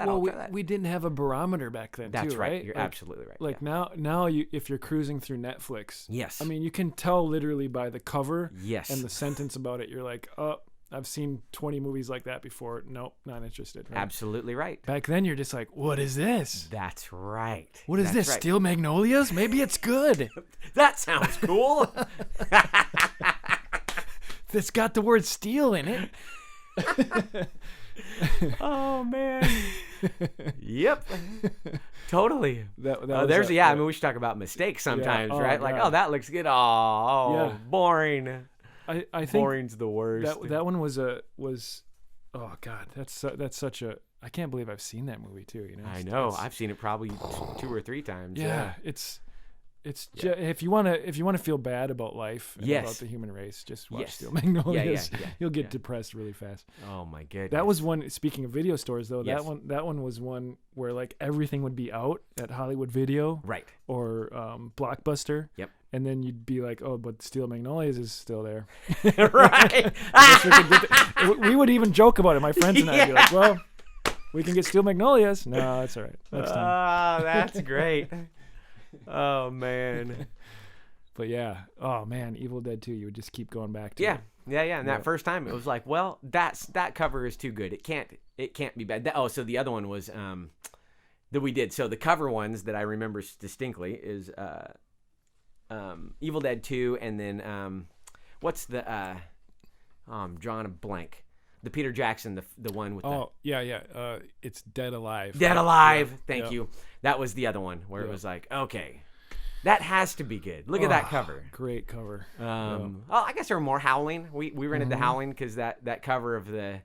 Speaker 1: Well,
Speaker 2: we didn't have a barometer back then,
Speaker 1: That's
Speaker 2: too,
Speaker 1: right?
Speaker 2: right?
Speaker 1: You're absolutely right.
Speaker 2: Like now if you're cruising through Netflix,
Speaker 1: yes.
Speaker 2: I mean, you can tell literally by the cover
Speaker 1: and
Speaker 2: the sentence about it. You're like, oh, I've seen 20 movies like that before. Nope, not interested. Right?
Speaker 1: Absolutely right.
Speaker 2: Back then, you're just like, what is this?
Speaker 1: That's right.
Speaker 2: What is this? Right. Steel Magnolias? Maybe it's good.
Speaker 1: That sounds cool.
Speaker 2: That's got the word steel in it.
Speaker 1: Oh man. Yep. Totally.
Speaker 2: I
Speaker 1: mean, we should talk about mistakes sometimes, right? Like, that looks good. Boring.
Speaker 2: I think
Speaker 1: boring's the worst.
Speaker 2: That one was oh god, that's such a, I can't believe I've seen that movie too. You know,
Speaker 1: I know I've seen it probably 2 or 3 times.
Speaker 2: Yeah, It's if you want to feel bad about life and about the human race, just watch Steel Magnolias. You'll get depressed really fast.
Speaker 1: Oh my goodness.
Speaker 2: That was one. Speaking of video stores, though,
Speaker 1: Yes.
Speaker 2: that one was one where like everything would be out at Hollywood Video,
Speaker 1: right,
Speaker 2: or Blockbuster.
Speaker 1: Yep.
Speaker 2: And then you'd be like, oh, but Steel Magnolias is still there.
Speaker 1: Right.
Speaker 2: We would even joke about it. My friends and I would be like, well, we can get Steel Magnolias. No, that's all right. That's time.
Speaker 1: That's great. Oh man.
Speaker 2: But yeah, oh man, Evil Dead 2, you would just keep going back to it.
Speaker 1: Yeah. And that first time it was like, well, that cover is too good. It can't be bad. So the other one was that we did. So the cover ones that I remember distinctly is Evil Dead 2, and then what's the I'm drawing a blank. The Peter Jackson, the one with
Speaker 2: it's Dead Alive.
Speaker 1: Dead Alive. Thank you. That was the other one where it was like, okay, that has to be good. Look at that cover.
Speaker 2: Great cover.
Speaker 1: I guess there were more Howling. We rented the Howling because that cover of the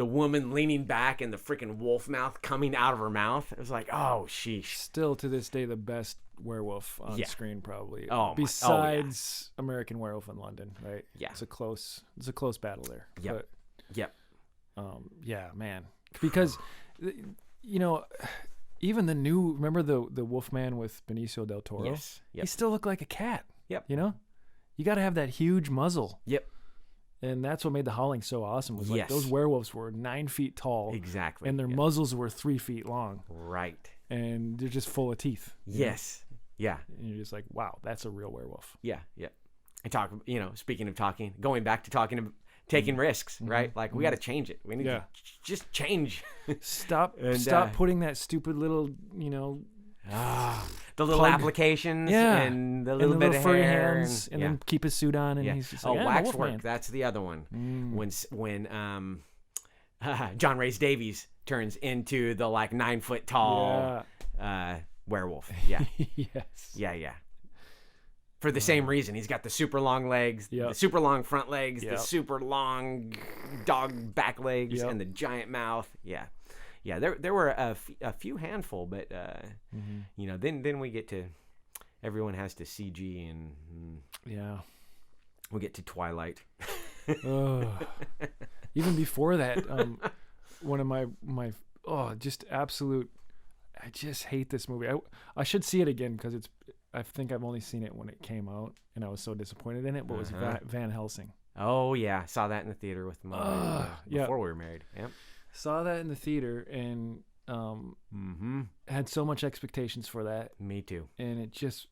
Speaker 1: woman leaning back and the freaking wolf mouth coming out of her mouth. It was like, oh, sheesh.
Speaker 2: Still to this day, the best werewolf on screen, probably.
Speaker 1: Besides
Speaker 2: American Werewolf in London, right?
Speaker 1: Yeah.
Speaker 2: It's a close battle there.
Speaker 1: Yep.
Speaker 2: Yeah, man. Because, even the new, remember the Wolfman with Benicio del Toro?
Speaker 1: Yes. Yep.
Speaker 2: He still looked like a cat.
Speaker 1: Yep.
Speaker 2: You got to have that huge muzzle.
Speaker 1: Yep.
Speaker 2: And that's what made the Howling so awesome, was like those werewolves were 9 feet tall.
Speaker 1: Exactly.
Speaker 2: And their muzzles were 3 feet long.
Speaker 1: Right.
Speaker 2: And they're just full of teeth.
Speaker 1: Yes. Yeah.
Speaker 2: And you're just like, wow, that's a real werewolf.
Speaker 1: Yeah. And speaking of going back to taking risks, right? Like we got to change it. We need to just change.
Speaker 2: Stop putting that stupid little,
Speaker 1: the little applications and the little bit of
Speaker 2: furry
Speaker 1: hair
Speaker 2: hands, and then keep his suit on, and he's just like,
Speaker 1: waxwork. That's the other one. When John Rhys Davies turns into the like 9 foot tall werewolf. Yeah.
Speaker 2: Yes.
Speaker 1: Yeah. For the same reason, he's got the super long legs, the super long front legs, the super long dog back legs, and the giant mouth. Yeah. There were a few handful, but then we get to everyone has to CG and we get to Twilight.
Speaker 2: Even before that, one of my just absolute. I just hate this movie. I should see it again because I think I've only seen it when it came out, and I was so disappointed in it. But it was Van Helsing.
Speaker 1: Oh yeah, saw that in the theater with my before we were married. Yep. Saw
Speaker 2: that in the theater and had so much expectations for that.
Speaker 1: Me too.
Speaker 2: And it just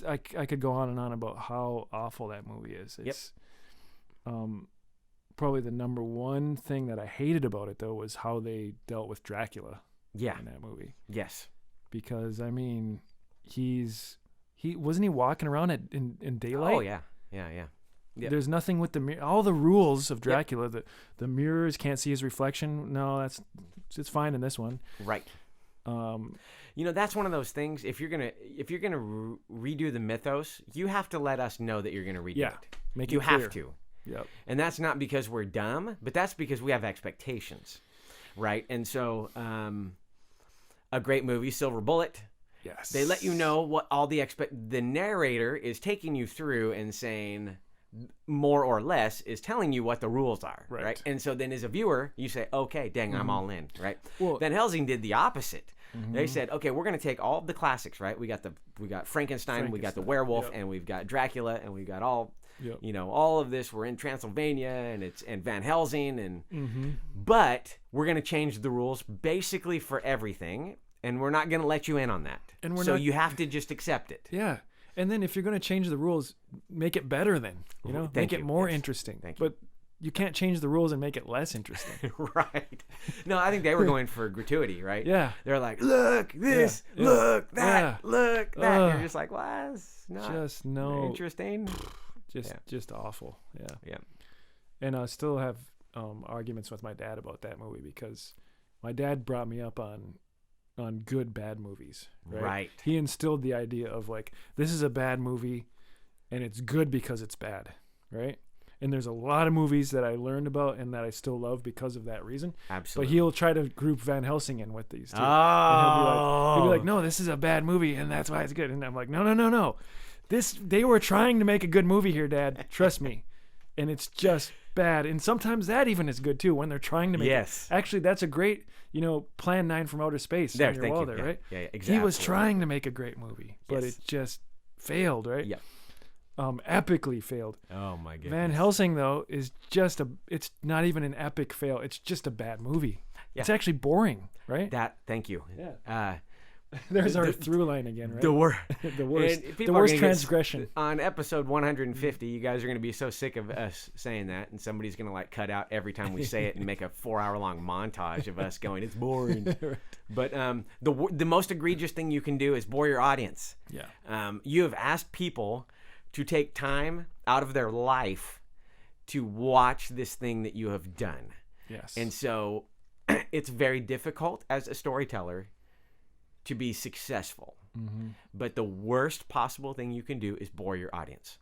Speaker 2: I could go on and on about how awful that movie is. It's probably the number one thing that I hated about it though was how they dealt with Dracula.
Speaker 1: Yeah.
Speaker 2: In that movie.
Speaker 1: Yes.
Speaker 2: Because he wasn't he walking around in daylight?
Speaker 1: Oh yeah. Yep.
Speaker 2: There's nothing with the mirror. All the rules of Dracula, the mirrors can't see his reflection. No, it's fine in this one.
Speaker 1: Right. That's one of those things. If you're gonna redo the mythos, you have to let us know that you're gonna redo it.
Speaker 2: Make it
Speaker 1: you
Speaker 2: clear.
Speaker 1: have to.
Speaker 2: Yep.
Speaker 1: And that's not because we're dumb, but that's because we have expectations, right? And so, a great movie, Silver Bullet.
Speaker 2: Yes.
Speaker 1: They let you know what all the narrator is taking you through and saying, more or less, is telling you what the rules are, right? And so then as a viewer, you say, okay, dang, I'm all in, right? Well, Van Helsing did the opposite. They said, okay, we're going to take all the classics, right? We got Frankenstein, we got the werewolf, and we've got Dracula, and we've got all, all of this. We're in Transylvania, and Van Helsing, and but we're going to change the rules basically for everything, and we're not going to let you in on that. And you have to just accept it.
Speaker 2: Yeah. And then if you're going to change the rules, make it better then, make it more interesting.
Speaker 1: Thank you.
Speaker 2: But you can't change the rules and make it less interesting.
Speaker 1: Right. No, I think they were going for gratuity, right?
Speaker 2: Yeah.
Speaker 1: They're like, look this, look that, look that. And you're just like, well, it's not
Speaker 2: just
Speaker 1: interesting.
Speaker 2: Just awful. Yeah.
Speaker 1: Yeah.
Speaker 2: And I still have arguments with my dad about that movie because my dad brought me up on good bad movies, right? He instilled the idea of like, this is a bad movie and it's good because it's bad, right? And there's a lot of movies that I learned about and that I still love because of that reason.
Speaker 1: Absolutely.
Speaker 2: But he'll try to group Van Helsing in with these too.
Speaker 1: Oh.
Speaker 2: And he'll be like, no, this is a bad movie and that's why it's good. And I'm like, no. They were trying to make a good movie here, Dad. Trust me. And it's just bad. And sometimes that even is good too when they're trying to make it. Actually, that's a great, Plan 9 from Outer Space on your wall there, right?
Speaker 1: Yeah, exactly.
Speaker 2: He was trying to make a great movie, but it just failed, right?
Speaker 1: Yeah.
Speaker 2: Epically failed.
Speaker 1: Oh my goodness.
Speaker 2: Van Helsing though is just it's not even an epic fail. It's just a bad movie. Yeah. It's actually boring, right?
Speaker 1: Thank you.
Speaker 2: Yeah. There's our through line again, right?
Speaker 1: The worst
Speaker 2: transgression.
Speaker 1: On episode 150, you guys are going to be so sick of us saying that, and somebody's going to like cut out every time we say it and make a 4-hour-long montage of us going, it's boring. Right. But the most egregious thing you can do is bore your audience.
Speaker 2: Yeah.
Speaker 1: You have asked people to take time out of their life to watch this thing that you have done.
Speaker 2: Yes.
Speaker 1: And so it's very difficult as a storyteller to be successful. Mm-hmm. But the worst possible thing you can do is bore your audience.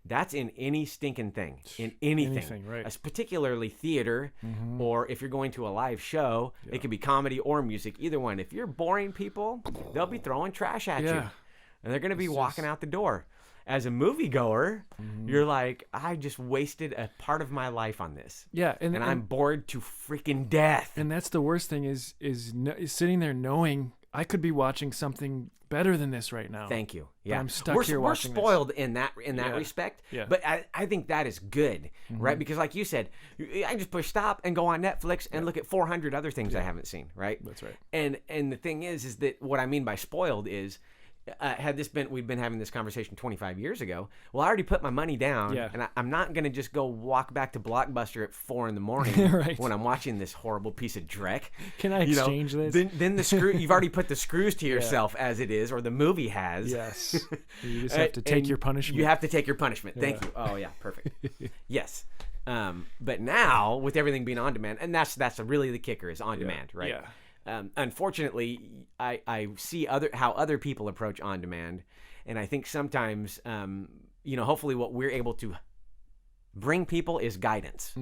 Speaker 1: That's in any stinking thing, in anything,
Speaker 2: right?
Speaker 1: Particularly theater, or if you're going to a live show, it could be comedy or music, either one. If you're boring people, they'll be throwing trash at you, and they're going to be walking out the door. As a moviegoer, you're like, I just wasted a part of my life on this.
Speaker 2: Yeah,
Speaker 1: and I'm bored to freaking death.
Speaker 2: And that's the worst thing is sitting there knowing I could be watching something better than this right now.
Speaker 1: Thank you. Yeah,
Speaker 2: but I'm stuck here watching.
Speaker 1: We're spoiled in that respect.
Speaker 2: Yeah.
Speaker 1: But I think that is good, right? Because like you said, I can just push stop and go on Netflix and look at 400 other things I haven't seen, right?
Speaker 2: That's right.
Speaker 1: And the thing is that what I mean by spoiled is, we'd been having this conversation 25 years ago. Well, I already put my money down, and I'm not going to just go walk back to Blockbuster at 4 a.m.
Speaker 2: right.
Speaker 1: when I'm watching this horrible piece of dreck.
Speaker 2: Can I exchange this?
Speaker 1: Then the screw. You've already put the screws to yourself as it is, or the movie has.
Speaker 2: Yes. You just have to take your punishment.
Speaker 1: You have to take your punishment. Thank you. Oh yeah, perfect. Yes. But now with everything being on demand, and that's really the kicker is on demand, right?
Speaker 2: Yeah.
Speaker 1: Unfortunately, I see how other people approach on demand, and I think sometimes, hopefully what we're able to bring people is guidance,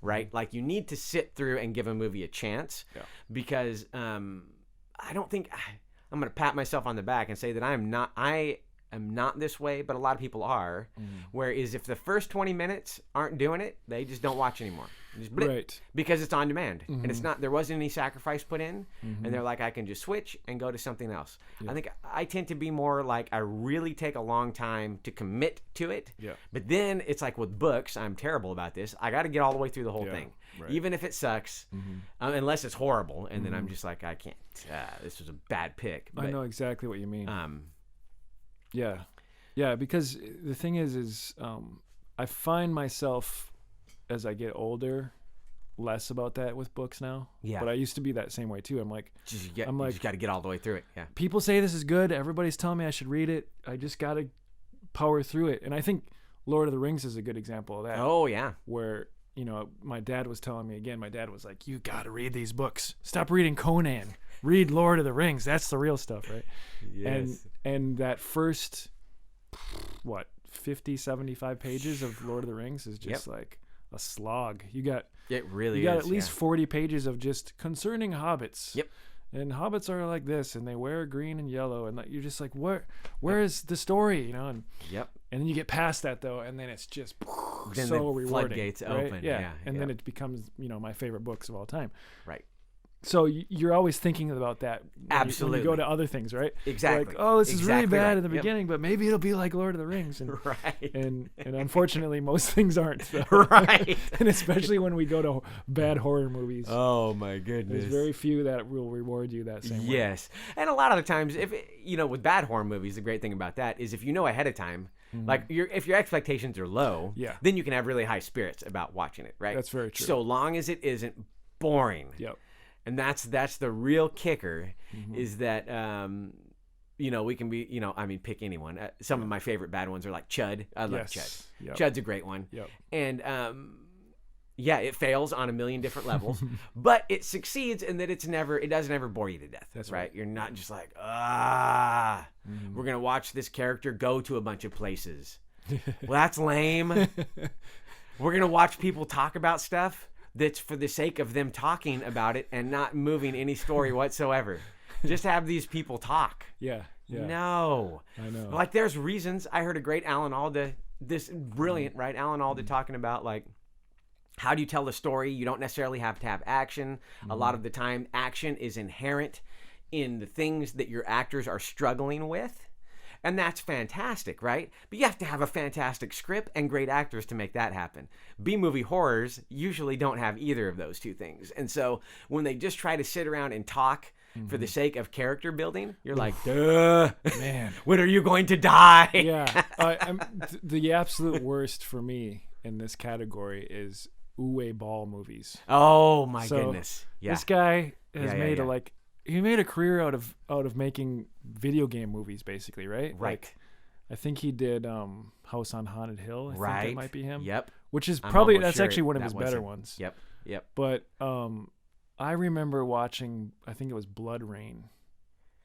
Speaker 1: right? Like you need to sit through and give a movie a chance, because I don't think I'm going to pat myself on the back and say that I am not this way, but a lot of people are. Whereas if the first 20 minutes aren't doing it, they just don't watch anymore. Just
Speaker 2: right.
Speaker 1: Because it's on demand, and it's not. There wasn't any sacrifice put in, and they're like, I can just switch and go to something else. I think I tend to be more like I really take a long time to commit to it.
Speaker 2: Yeah.
Speaker 1: But then it's like with books, I'm terrible about this. I got to get all the way through the whole thing, even if it sucks, unless it's horrible, and then I'm just like, I can't. This was a bad pick. But,
Speaker 2: I know exactly what you mean. Yeah, because the thing is I find myself as I get older less about that with books now. Yeah. But I used to be that same way too. I'm like,
Speaker 1: you just got to get all the way through it. Yeah.
Speaker 2: People say this is good. Everybody's telling me I should read it. I just got to power through it. And I think Lord of the Rings is a good example of that.
Speaker 1: Oh yeah.
Speaker 2: Where, my dad was telling me again, my dad was like, you got to read these books. Stop reading Conan. Read Lord of the Rings. That's the real stuff, right?
Speaker 1: Yes.
Speaker 2: And that first 50, 75 pages of Lord of the Rings is just like a slog. You got at least 40 pages of just concerning hobbits.
Speaker 1: Yep.
Speaker 2: And hobbits are like this, and they wear green and yellow, and you're just like, where is the story, And and then you get past that though, and then it's just
Speaker 1: then
Speaker 2: so
Speaker 1: the
Speaker 2: rewarding.
Speaker 1: Floodgates
Speaker 2: right?
Speaker 1: open. Yeah.
Speaker 2: And then it becomes my favorite books of all time.
Speaker 1: Right.
Speaker 2: So you're always thinking about that
Speaker 1: absolutely
Speaker 2: when you go to other things, right?
Speaker 1: Exactly.
Speaker 2: Like, oh, this is really bad in the beginning, but maybe it'll be like Lord of the Rings. And,
Speaker 1: right.
Speaker 2: And unfortunately, most things aren't. So.
Speaker 1: Right.
Speaker 2: And especially when we go to bad horror movies.
Speaker 1: Oh my goodness.
Speaker 2: There's very few that will reward you that same way.
Speaker 1: Yes. And a lot of the times, with bad horror movies, the great thing about that is if you know ahead of time, like if your expectations are low, then you can have really high spirits about watching it, right?
Speaker 2: That's very true.
Speaker 1: So long as it isn't boring.
Speaker 2: Yep.
Speaker 1: And that's the real kicker, is that we can be pick anyone. Some of my favorite bad ones are like Chud. I love Chud. Yep. Chud's a great one.
Speaker 2: Yep.
Speaker 1: And it fails on a million different levels, but it succeeds in that it doesn't ever bore you to death.
Speaker 2: That's
Speaker 1: right.
Speaker 2: right.
Speaker 1: You're not just like we're gonna watch this character go to a bunch of places. Well, that's lame. we're going to watch people talk about stuff that's for the sake of them talking about it and not moving any story whatsoever. Just have these people talk.
Speaker 2: Yeah.
Speaker 1: No.
Speaker 2: I know.
Speaker 1: Like, there's reasons. I heard a great Alan Alda, this brilliant, right? Alan Alda talking about, like, how do you tell the story? You don't necessarily have to have action. A lot of the time, action is inherent in the things that your actors are struggling with. And that's fantastic, right? But you have to have a fantastic script and great actors to make that happen. B-movie horrors usually don't have either of those two things. And so when they just try to sit around and talk for the sake of character building, you're like, duh,
Speaker 2: man,
Speaker 1: when are you going to die?
Speaker 2: Yeah. The absolute worst for me in this category is Uwe Ball movies.
Speaker 1: Oh, my goodness. Yeah.
Speaker 2: This guy has made he made a career out of making video game movies, basically, right?
Speaker 1: Right.
Speaker 2: Like, I think he did House on Haunted Hill. I think that might be him.
Speaker 1: Yep.
Speaker 2: Which is
Speaker 1: that's
Speaker 2: actually one of his better ones.
Speaker 1: Yep.
Speaker 2: But I remember watching, I think it was Blood Rain.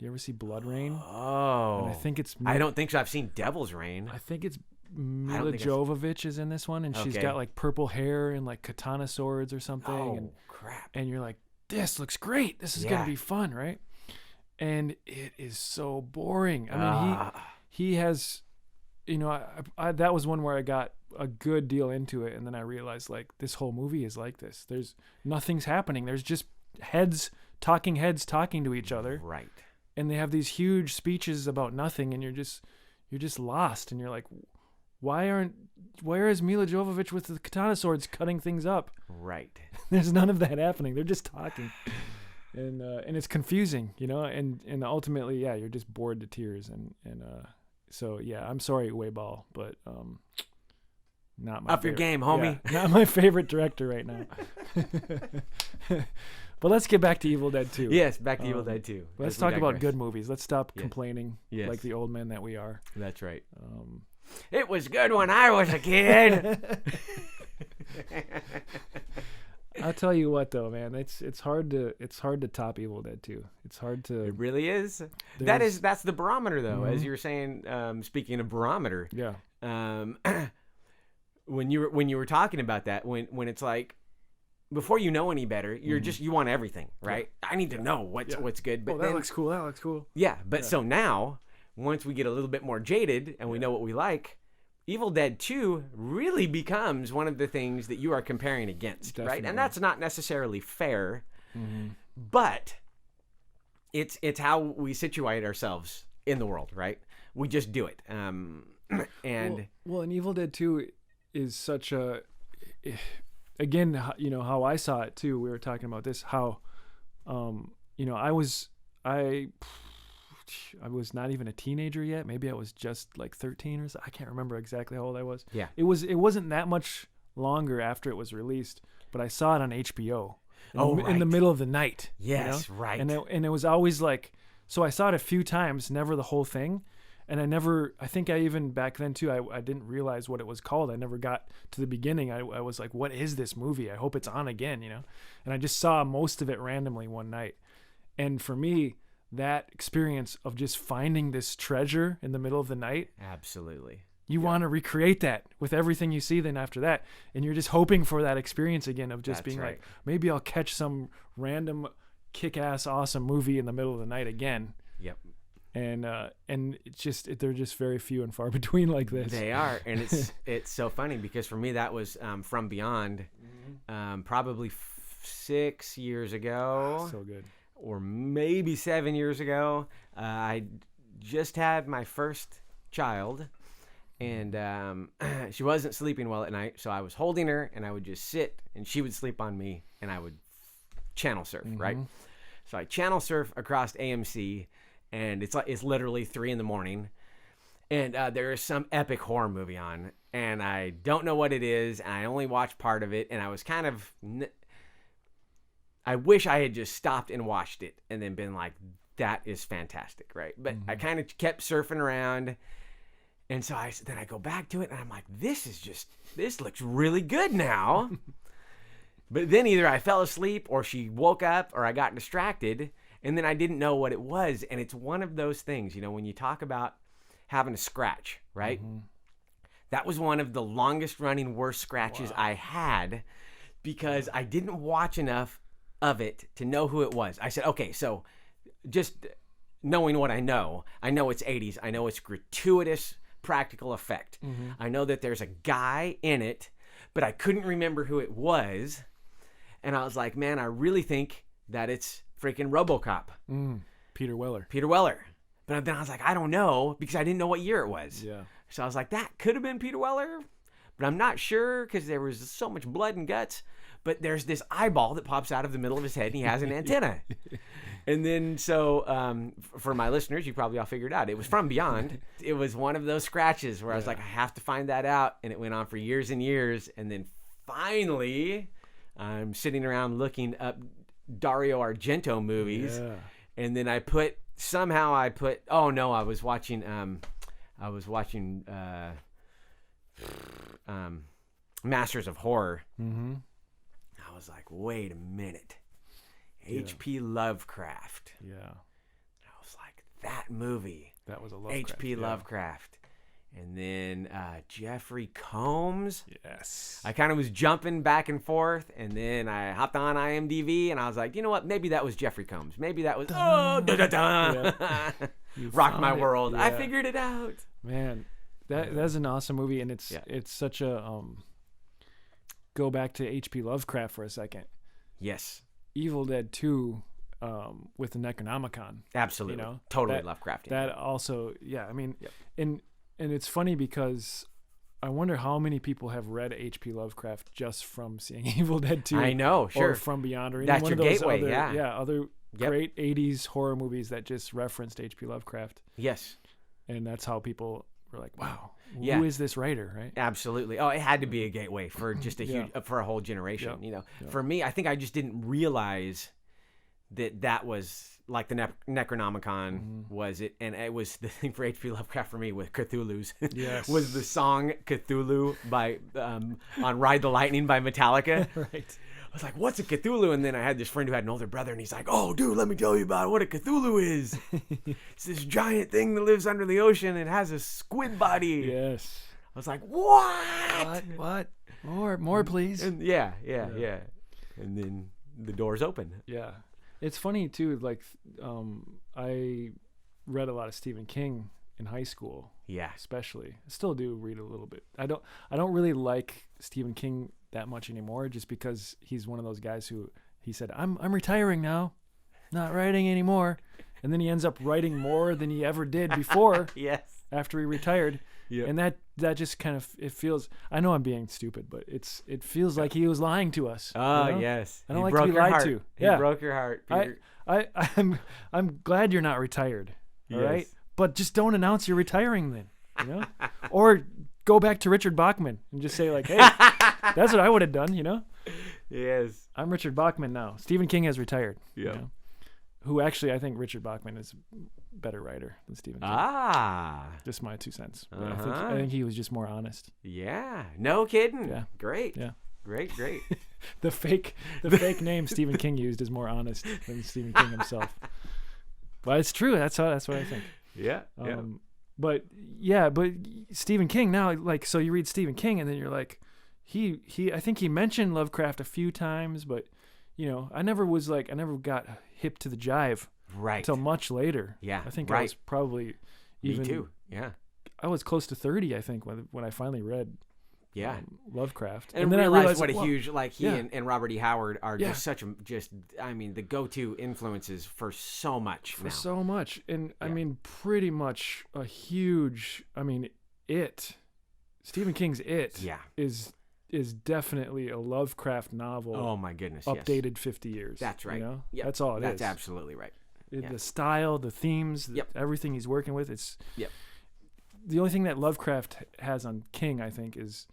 Speaker 2: You ever see Blood Rain?
Speaker 1: Oh.
Speaker 2: And I think it's...
Speaker 1: I don't think so. I've seen Devil's Rain.
Speaker 2: I think it's Mila Jovovich is in this one, and she's got like purple hair and like katana swords or something.
Speaker 1: Oh, crap.
Speaker 2: And you're like, this looks great. This is going to be fun, right? And it is so boring. I mean, he has, I that was one where I got a good deal into it, and then I realized, like, this whole movie is like this. There's nothing's happening. There's just heads talking to each other.
Speaker 1: Right.
Speaker 2: And they have these huge speeches about nothing, and you're just lost, and you're like, where is Mila Jovovich with the katana swords cutting things up?
Speaker 1: Right.
Speaker 2: There's none of that happening. They're just talking. And it's confusing, and ultimately, you're just bored to tears. And so, I'm sorry, Uwe Ball, but not my
Speaker 1: Up your game, homie.
Speaker 2: Yeah, not my favorite director right now. But let's get back to Evil Dead 2.
Speaker 1: Yes, back to Evil Dead 2.
Speaker 2: Let's talk about good movies. Let's stop complaining like the old men that we are.
Speaker 1: That's right. It was good when I was a kid.
Speaker 2: I'll tell you what, though, man, it's hard to top Evil Dead 2. It's hard to.
Speaker 1: It really is. That's the barometer, though, as you were saying. Speaking of barometer, when you were talking about that, when it's like, before you know any better, you're you want everything, right? I need to know what's good. But
Speaker 2: that looks cool. That looks cool.
Speaker 1: Yeah, but so now, once we get a little bit more jaded and we know what we like, Evil Dead 2 really becomes one of the things that you are comparing against, right? And that's not necessarily fair, but it's how we situate ourselves in the world, right? We just do it. And
Speaker 2: Evil Dead 2 is such a... Again, how I saw it too. We were talking about this. How, I was not even a teenager yet. Maybe I was just like 13 or so. I can't remember exactly how old I was.
Speaker 1: Yeah.
Speaker 2: It wasn't that much longer after it was released, but I saw it on HBO. In the middle of the night.
Speaker 1: Yes, right.
Speaker 2: And it was always like, so I saw it a few times, never the whole thing. And I think I even back then too, I didn't realize what it was called. I never got to the beginning. I was like, what is this movie? I hope it's on again, And I just saw most of it randomly one night. And for me, that experience of just finding this treasure in the middle of the night.
Speaker 1: Absolutely.
Speaker 2: You want to recreate that with everything you see then after that. And you're just hoping for that experience again of just being like, maybe I'll catch some random kick-ass awesome movie in the middle of the night again.
Speaker 1: Yep.
Speaker 2: And it's just they're just very few and far between like this.
Speaker 1: They are, and it's so funny because for me that was From Beyond, probably 6 years ago.
Speaker 2: So good.
Speaker 1: Or maybe 7 years ago. I just had my first child, and she wasn't sleeping well at night, so I was holding her, and I would just sit, and she would sleep on me, and I would channel surf, right? So I channel surf across AMC. And it's literally 3 a.m, and there is some epic horror movie on, and I don't know what it is, and I only watched part of it, and I was kind of, I wish I had just stopped and watched it, and then been like, that is fantastic, right? But I kind of kept surfing around, and so then I go back to it, and I'm like, this looks really good now. But then either I fell asleep, or she woke up, or I got distracted. And then I didn't know what it was. And it's one of those things, when you talk about having a scratch, right? That was one of the longest running worst scratches I had because I didn't watch enough of it to know who it was. I said, okay, so just knowing what I know it's 80s. I know it's gratuitous practical effect. I know that there's a guy in it, but I couldn't remember who it was. And I was like, man, I really think that it's freaking RoboCop.
Speaker 2: Peter Weller.
Speaker 1: But then I was like, I don't know, because I didn't know what year it was.
Speaker 2: Yeah.
Speaker 1: So I was like, that could have been Peter Weller, but I'm not sure because there was so much blood and guts. But there's this eyeball that pops out of the middle of his head, and he has an antenna. And then, so for my listeners, you probably all figured out. It was From Beyond. It was one of those scratches where I was like, I have to find that out. And it went on for years and years. And then finally, I'm sitting around looking up Dario Argento movies. Yeah. And then I put, oh no, I was watching Masters of Horror. I was like, wait a minute. H.P. Lovecraft.
Speaker 2: Yeah.
Speaker 1: I was like, that movie.
Speaker 2: That was a Lovecraft.
Speaker 1: H.P. Lovecraft. And then Jeffrey Combs.
Speaker 2: Yes.
Speaker 1: I kind of was jumping back and forth, and then I hopped on IMDb, and I was like, you know what? Maybe that was Jeffrey Combs. Maybe that was Rock My World. Yeah. I figured it out.
Speaker 2: Man, that's an awesome movie, and it's such a go back to H.P. Lovecraft for a second.
Speaker 1: Yes.
Speaker 2: Evil Dead 2 with the Necronomicon.
Speaker 1: Absolutely. Totally Lovecraftian.
Speaker 2: That also, I mean, and it's funny because I wonder how many people have read H.P. Lovecraft just from seeing Evil Dead 2.
Speaker 1: I know, sure.
Speaker 2: Or From Beyond, or any
Speaker 1: That's
Speaker 2: one
Speaker 1: your
Speaker 2: of those
Speaker 1: gateway,
Speaker 2: other great 80s horror movies that just referenced H.P. Lovecraft.
Speaker 1: Yes.
Speaker 2: And that's how people were like, wow, who is this writer, right?
Speaker 1: Absolutely. Oh, it had to be a gateway for just a huge, for a whole generation. For me, I think I just didn't realize that was like the Necronomicon was it, and it was the thing for H.P. Lovecraft for me with Cthulhu's.
Speaker 2: Yes.
Speaker 1: Was the song Cthulhu by on Ride the Lightning by Metallica.
Speaker 2: Right.
Speaker 1: I was like, what's a Cthulhu? And then I had this friend who had an older brother, and he's like, oh, dude, let me tell you about what a Cthulhu is. It's this giant thing that lives under the ocean and has a squid body.
Speaker 2: Yes.
Speaker 1: I was like, what?
Speaker 2: What? More, please.
Speaker 1: And yeah. And then the doors open.
Speaker 2: Yeah. It's funny, too, like, I read a lot of Stephen King in high school.
Speaker 1: Yeah.
Speaker 2: Especially. I still do read a little bit. I don't really like Stephen King that much anymore, just because he's one of those guys who he said, I'm retiring now, not writing anymore, and then he ends up writing more than he ever did before.
Speaker 1: Yes.
Speaker 2: After he retired.
Speaker 1: Yeah.
Speaker 2: And that just kind of, it feels, I know I'm being stupid, but it feels like he was lying to us.
Speaker 1: Oh, yes.
Speaker 2: I don't like to be lied to.
Speaker 1: He broke your heart, Peter.
Speaker 2: I'm glad you're not retired. All right? But just don't announce you're retiring then, Or go back to Richard Bachman and just say like, hey, that's what I would have done,
Speaker 1: Yes.
Speaker 2: I'm Richard Bachman now. Stephen King has retired.
Speaker 1: Yeah.
Speaker 2: Who actually, I think Richard Bachman is a better writer than Stephen King. Just my 2 cents. I think he was just more honest.
Speaker 1: Yeah. No kidding.
Speaker 2: Yeah.
Speaker 1: Great.
Speaker 2: Yeah.
Speaker 1: Great.
Speaker 2: The fake name Stephen King used is more honest than Stephen King himself. But it's true. That's what I think.
Speaker 1: Yeah.
Speaker 2: But Stephen King now, like, so you read Stephen King and then you're like, I think he mentioned Lovecraft a few times, but I never got hip to the jive until much later.
Speaker 1: Yeah.
Speaker 2: I think I was probably even.
Speaker 1: Me too. Yeah.
Speaker 2: I was close to 30, I think, when I finally read Lovecraft.
Speaker 1: And then I realized what a huge, like, he and Robert E. Howard are just such a, the go-to influences for so much now.
Speaker 2: So much. And I mean, pretty much a huge, Stephen King's It is definitely a Lovecraft novel.
Speaker 1: Oh my goodness!
Speaker 2: Updated 50 years.
Speaker 1: That's right.
Speaker 2: Yep. That's all it is.
Speaker 1: That's absolutely right.
Speaker 2: The style, the themes, everything he's working with. It's the only thing that Lovecraft has on King, I think, was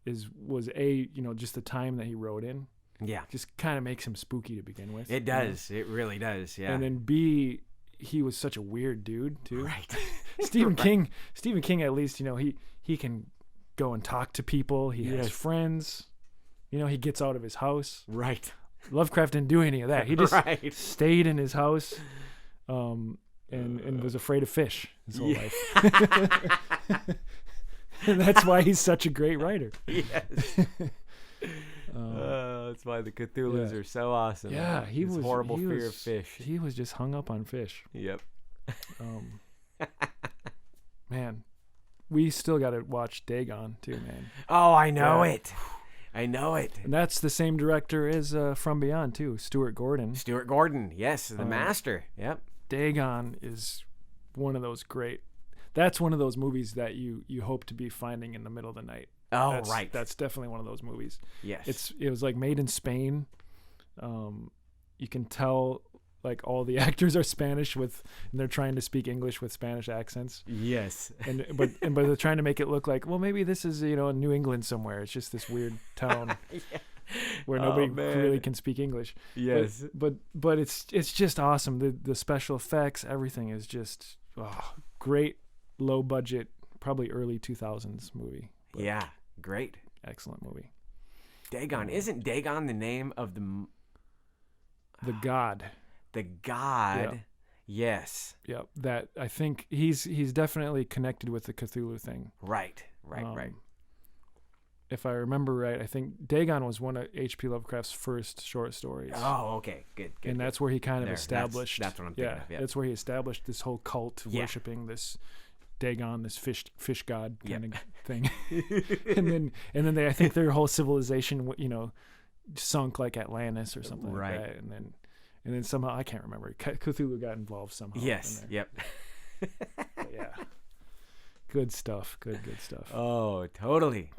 Speaker 2: just the time that he wrote in.
Speaker 1: Yeah.
Speaker 2: Just kind of makes him spooky to begin with.
Speaker 1: It does. It really does. Yeah.
Speaker 2: And then B, he was such a weird dude too.
Speaker 1: Right.
Speaker 2: Stephen King, at least, he can go and talk to people. He has friends. He gets out of his house.
Speaker 1: Right.
Speaker 2: Lovecraft didn't do any of that. He just stayed in his house, and was afraid of fish his whole life. And that's why he's such a great writer.
Speaker 1: Yes. That's why the Cthulhus are so awesome.
Speaker 2: Yeah,
Speaker 1: he was horrible fear of fish.
Speaker 2: He was just hung up on fish.
Speaker 1: Yep.
Speaker 2: Man, we still got to watch Dagon too, man.
Speaker 1: Oh, I know it. I know it.
Speaker 2: And that's the same director as From Beyond too, Stuart Gordon.
Speaker 1: Stuart Gordon, yes, the master. Yep.
Speaker 2: Dagon is one of those great. That's one of those movies that you hope to be finding in the middle of the night.
Speaker 1: Oh, right.
Speaker 2: That's definitely one of those movies.
Speaker 1: Yes.
Speaker 2: It was like made in Spain. You can tell like all the actors are Spanish and they're trying to speak English with Spanish accents.
Speaker 1: Yes.
Speaker 2: But they're trying to make it look like, well, maybe this is, in New England somewhere. It's just this weird town where nobody really can speak English.
Speaker 1: Yes.
Speaker 2: But it's just awesome. The special effects, everything is just great, low budget, probably early 2000s movie.
Speaker 1: Yeah. Great.
Speaker 2: Excellent movie.
Speaker 1: Dagon. Isn't Dagon the name of the
Speaker 2: god?
Speaker 1: The god. Yeah. Yes.
Speaker 2: Yep. That I think he's definitely connected with the Cthulhu thing.
Speaker 1: Right.
Speaker 2: If I remember right, I think Dagon was one of H.P. Lovecraft's first short stories.
Speaker 1: Oh, okay. Good.
Speaker 2: And that's where he kind of established.
Speaker 1: That's what I'm thinking of. Yeah.
Speaker 2: That's where he established this whole cult worshiping this Dagon, this fish god kind of thing. and then I think their whole civilization, sunk like Atlantis or something like that. And then somehow, I can't remember, Cthulhu got involved somehow.
Speaker 1: Yes. Yep.
Speaker 2: Yeah. Good stuff. Good stuff.
Speaker 1: Oh, totally.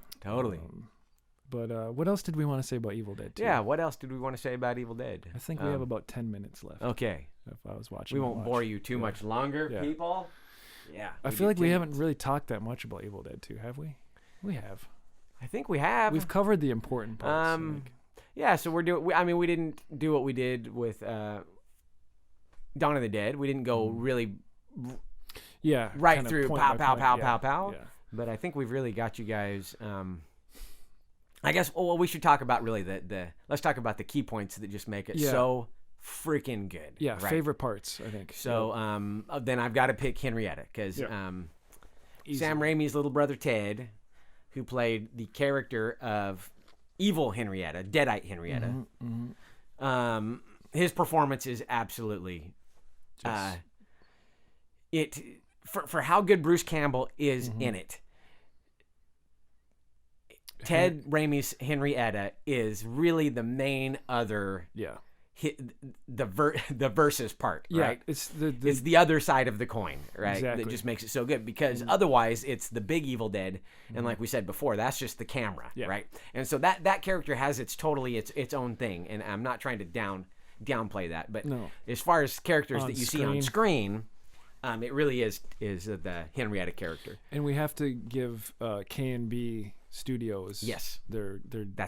Speaker 2: But what else did we want to say about Evil Dead 2?
Speaker 1: Yeah, what else did we want to say about Evil Dead?
Speaker 2: I think we have about 10 minutes left.
Speaker 1: Okay.
Speaker 2: If I was watching.
Speaker 1: We won't bore you too much longer, people. Yeah.
Speaker 2: I feel like we haven't really talked that much about Evil Dead 2, have we? We have.
Speaker 1: I think we have.
Speaker 2: We've covered the important parts.
Speaker 1: Yeah, so we didn't do what we did with Dawn of the Dead. We didn't go really right through pow.
Speaker 2: Yeah.
Speaker 1: But I think we've really got you guys. I guess we should talk about really let's talk about the key points that just make it so freaking good.
Speaker 2: Yeah, right? Favorite parts, I think.
Speaker 1: So then I've got to pick Henrietta because Sam Raimi's little brother Ted, who played the character of evil Henrietta, Deadite Henrietta, his performance is absolutely for how good Bruce Campbell is in it. Ted Raimi's Henrietta is really the main other. Yeah. The versus part, right? It's the other side of the coin, right? Exactly. That just makes it so good because otherwise it's the big Evil Dead, and like we said before, that's just the camera, right? And so that character has its own thing, and I'm not trying to downplay that, but as far as characters that you see on screen, it really is the Henrietta character.
Speaker 2: And we have to give K&B Studios their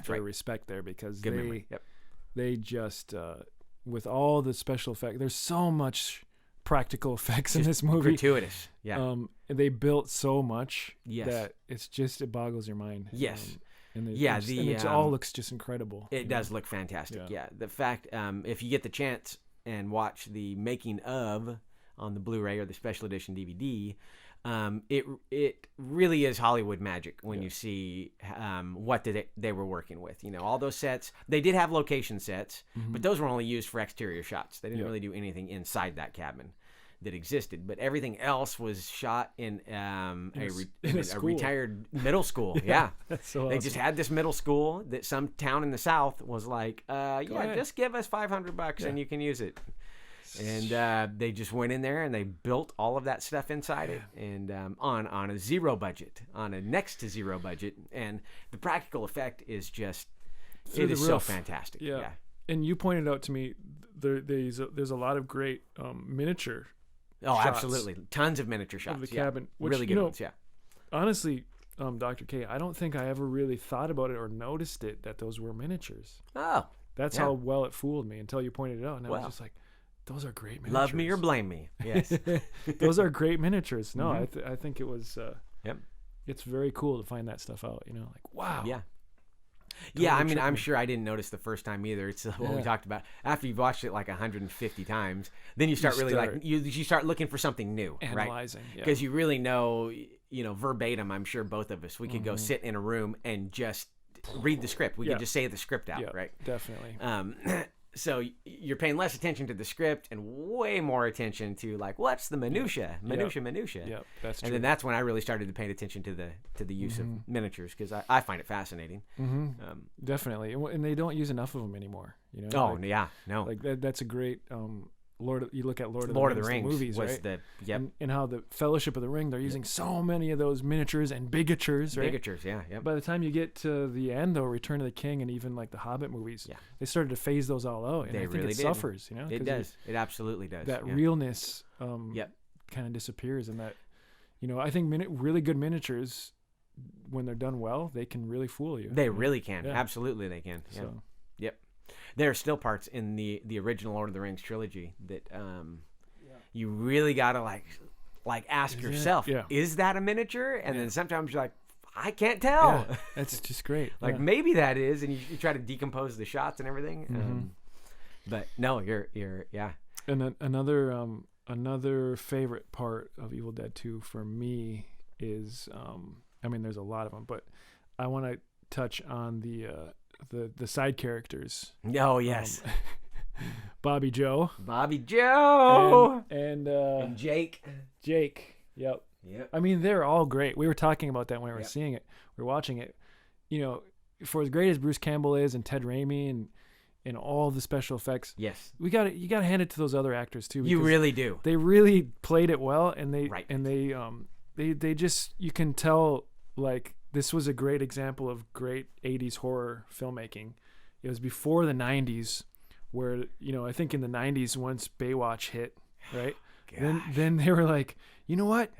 Speaker 2: respect there because
Speaker 1: good memory. Yep.
Speaker 2: They just, with all the special effects, there's so much practical effects in this movie.
Speaker 1: Gratuitous, yeah.
Speaker 2: They built so much that it boggles your mind.
Speaker 1: Yes.
Speaker 2: It all looks just incredible.
Speaker 1: It does look fantastic, yeah. The fact, if you get the chance and watch the making of on the Blu-ray or the special edition DVD, it really is Hollywood magic when you see what they were working with. All those sets. They did have location sets, but those were only used for exterior shots. They didn't really do anything inside that cabin that existed. But everything else was shot in a retired middle school. Yeah.
Speaker 2: That's so awesome.
Speaker 1: They just had this middle school that some town in the South was like, just give us $500 and you can use it. And they just went in there and they built all of that stuff inside it, and on a zero budget, on a next to zero budget, and the practical effect is just so fantastic. Yeah.
Speaker 2: And you pointed out to me there's a lot of great miniature.
Speaker 1: Oh, absolutely, tons of miniature shots
Speaker 2: of the cabin, which,
Speaker 1: really good ones. Yeah.
Speaker 2: Honestly, Dr. K, I don't think I ever really thought about it or noticed it that those were miniatures.
Speaker 1: Oh,
Speaker 2: that's how well it fooled me until you pointed it out, and I was just like, those are great miniatures.
Speaker 1: Love me or blame me. Yes.
Speaker 2: Those are great miniatures. No, I think it was it's very cool to find that stuff out, like wow.
Speaker 1: Yeah. Yeah, I mean, I'm sure I didn't notice the first time either. It's what we talked about. After you've watched it like 150 times, then you start you start looking for something new,
Speaker 2: analyzing,
Speaker 1: right? Because you really know verbatim, I'm sure both of us, we could go sit in a room and just read the script. We could just say the script out, right?
Speaker 2: Definitely.
Speaker 1: So you're paying less attention to the script and way more attention to like what's the minutia.
Speaker 2: Yeah, that's true.
Speaker 1: And then that's when I really started to pay attention to the use of miniatures, because I find it fascinating.
Speaker 2: Definitely, and they don't use enough of them anymore.
Speaker 1: Like
Speaker 2: that's a great you look at Lord of the Rings movies,
Speaker 1: was
Speaker 2: right? And how the Fellowship of the Ring, they're using so many of those miniatures and bigatures, right?
Speaker 1: Bigatures, yeah.
Speaker 2: By the time you get to the end, though, Return of the King and even like the Hobbit movies, they started to phase those all out, and I think it suffers.
Speaker 1: It does. It absolutely does.
Speaker 2: That realness, kind of disappears, and that, I think really good miniatures, when they're done well, they can really fool you.
Speaker 1: They really can. Yeah. Absolutely, they can. Yeah.
Speaker 2: So.
Speaker 1: Yep. There are still parts in the original Lord of the Rings trilogy that you really gotta like ask yourself, is that a miniature? And then sometimes you're like, I can't tell.
Speaker 2: Yeah, that's just great.
Speaker 1: Maybe that is, and you try to decompose the shots and everything. But no, you're
Speaker 2: And another favorite part of Evil Dead 2 for me is, there's a lot of them, but I want to touch on the side characters.
Speaker 1: Oh yes.
Speaker 2: Bobby Joe
Speaker 1: and Jake.
Speaker 2: Yep. I mean, they're all great. We were talking about that when we were seeing it. We were watching it. For as great as Bruce Campbell is and Ted Raimi and all the special effects.
Speaker 1: Yes.
Speaker 2: You got to hand it to those other actors too.
Speaker 1: You really do.
Speaker 2: They really played it well, and they just, you can tell, like, this was a great example of great 80s horror filmmaking. It was before the 90s, where, I think in the 90s, once Baywatch hit, right? Then they were like, you know what?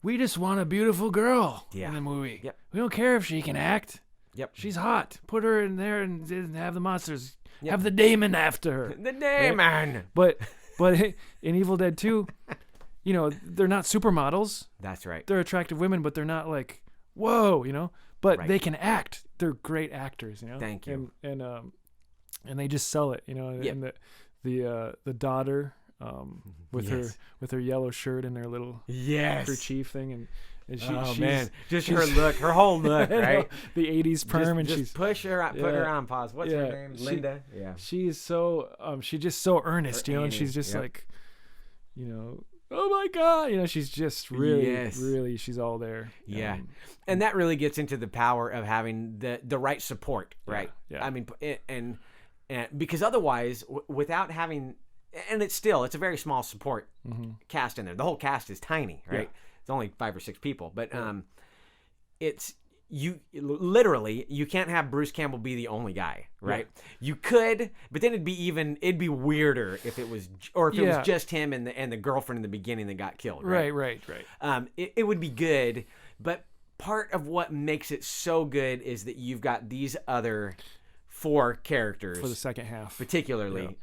Speaker 2: We just want a beautiful girl in the movie.
Speaker 1: Yep.
Speaker 2: We don't care if she can act.
Speaker 1: Yep.
Speaker 2: She's hot. Put her in there and have the monsters. Yep. Have the daemon after her.
Speaker 1: The daemon.
Speaker 2: Right? But in Evil Dead 2, they're not supermodels.
Speaker 1: That's right.
Speaker 2: They're attractive women, but they're not like, whoa, but they can act. They're great actors,
Speaker 1: Thank you.
Speaker 2: And they just sell it, and the daughter with her yellow shirt and her little kerchief thing, and
Speaker 1: just her look, her whole look, right?
Speaker 2: The 80s perm, and
Speaker 1: just put her on pause. What's her name? Linda.
Speaker 2: She's so she's just so earnest, and she's just like, oh my God, she's just really, she's all there.
Speaker 1: Yeah. And that really gets into the power of having the right support, right?
Speaker 2: Yeah.
Speaker 1: I mean, and because otherwise, without having, and it's a very small support cast in there. The whole cast is tiny, right?
Speaker 2: Yeah.
Speaker 1: It's only 5 or 6 people, but it's, you literally, you can't have Bruce Campbell be the only guy, right? Yeah. You could, but then it'd be weirder if it was just him and the girlfriend in the beginning that got killed, right?
Speaker 2: Right.
Speaker 1: It would be good, but part of what makes it so good is that you've got these other 4 characters
Speaker 2: for the second half,
Speaker 1: particularly,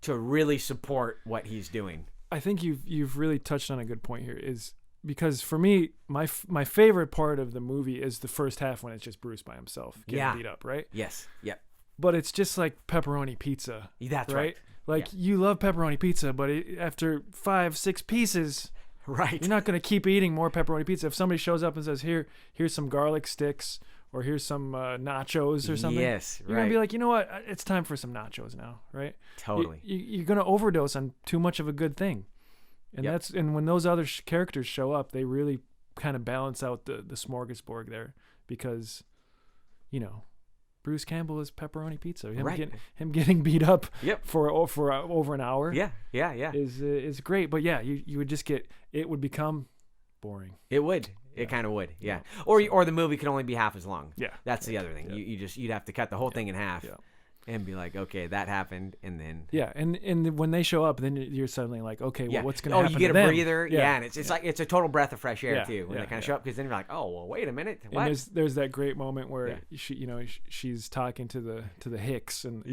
Speaker 1: to really support what he's doing.
Speaker 2: I think you've really touched on a good point here, is because for me, my favorite part of the movie is the first half when it's just Bruce by himself getting beat up, right?
Speaker 1: Yes. Yep.
Speaker 2: But it's just like pepperoni pizza.
Speaker 1: That's right.
Speaker 2: Like, you love pepperoni pizza, but after 5-6 pieces,
Speaker 1: right,
Speaker 2: you're not going to keep eating more pepperoni pizza. If somebody shows up and says, here's some garlic sticks, or here's some nachos or something, you're going to be like, you know what? It's time for some nachos now, right?
Speaker 1: Totally.
Speaker 2: You're going to overdose on too much of a good thing. And and when those other characters show up, they really kind of balance out the smorgasbord there, because, Bruce Campbell is pepperoni pizza. Him getting beat up for over an hour. Is great. But you would just it would become boring.
Speaker 1: It would. It kind of would. Yeah. Or the movie could only be half as long.
Speaker 2: Yeah.
Speaker 1: That's the other thing.
Speaker 2: Yeah.
Speaker 1: You'd have to cut the whole thing in half.
Speaker 2: Yeah.
Speaker 1: And be like, okay, that happened, and then
Speaker 2: and when they show up, then you're suddenly like, okay, well, what's going to happen?
Speaker 1: You get
Speaker 2: to
Speaker 1: a
Speaker 2: them?
Speaker 1: breather, and it's like it's a total breath of fresh air too when they kind of show up, because then you're like, oh, well, wait a minute, what?
Speaker 2: And there's that great moment where she's talking to the Hicks, and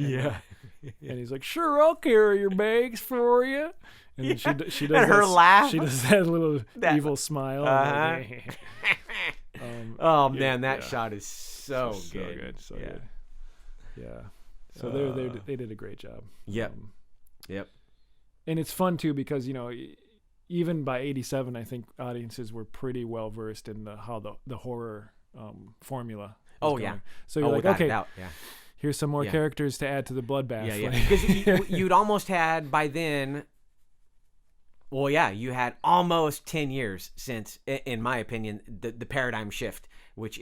Speaker 2: he's like, sure, I'll carry your bags for you, and then she does
Speaker 1: her laugh.
Speaker 2: She does that little evil smile.
Speaker 1: Man, that shot is so good.
Speaker 2: So good. Yeah. So they did a great job.
Speaker 1: Yep.
Speaker 2: And it's fun too, because even by 87, I think audiences were pretty well versed in how the horror formula.
Speaker 1: Oh going. Yeah.
Speaker 2: So you're like, okay, here's some more characters to add to the bloodbath.
Speaker 1: Yeah, because you'd almost had by then. Well, yeah, you had almost 10 years since, in my opinion, the paradigm shift, which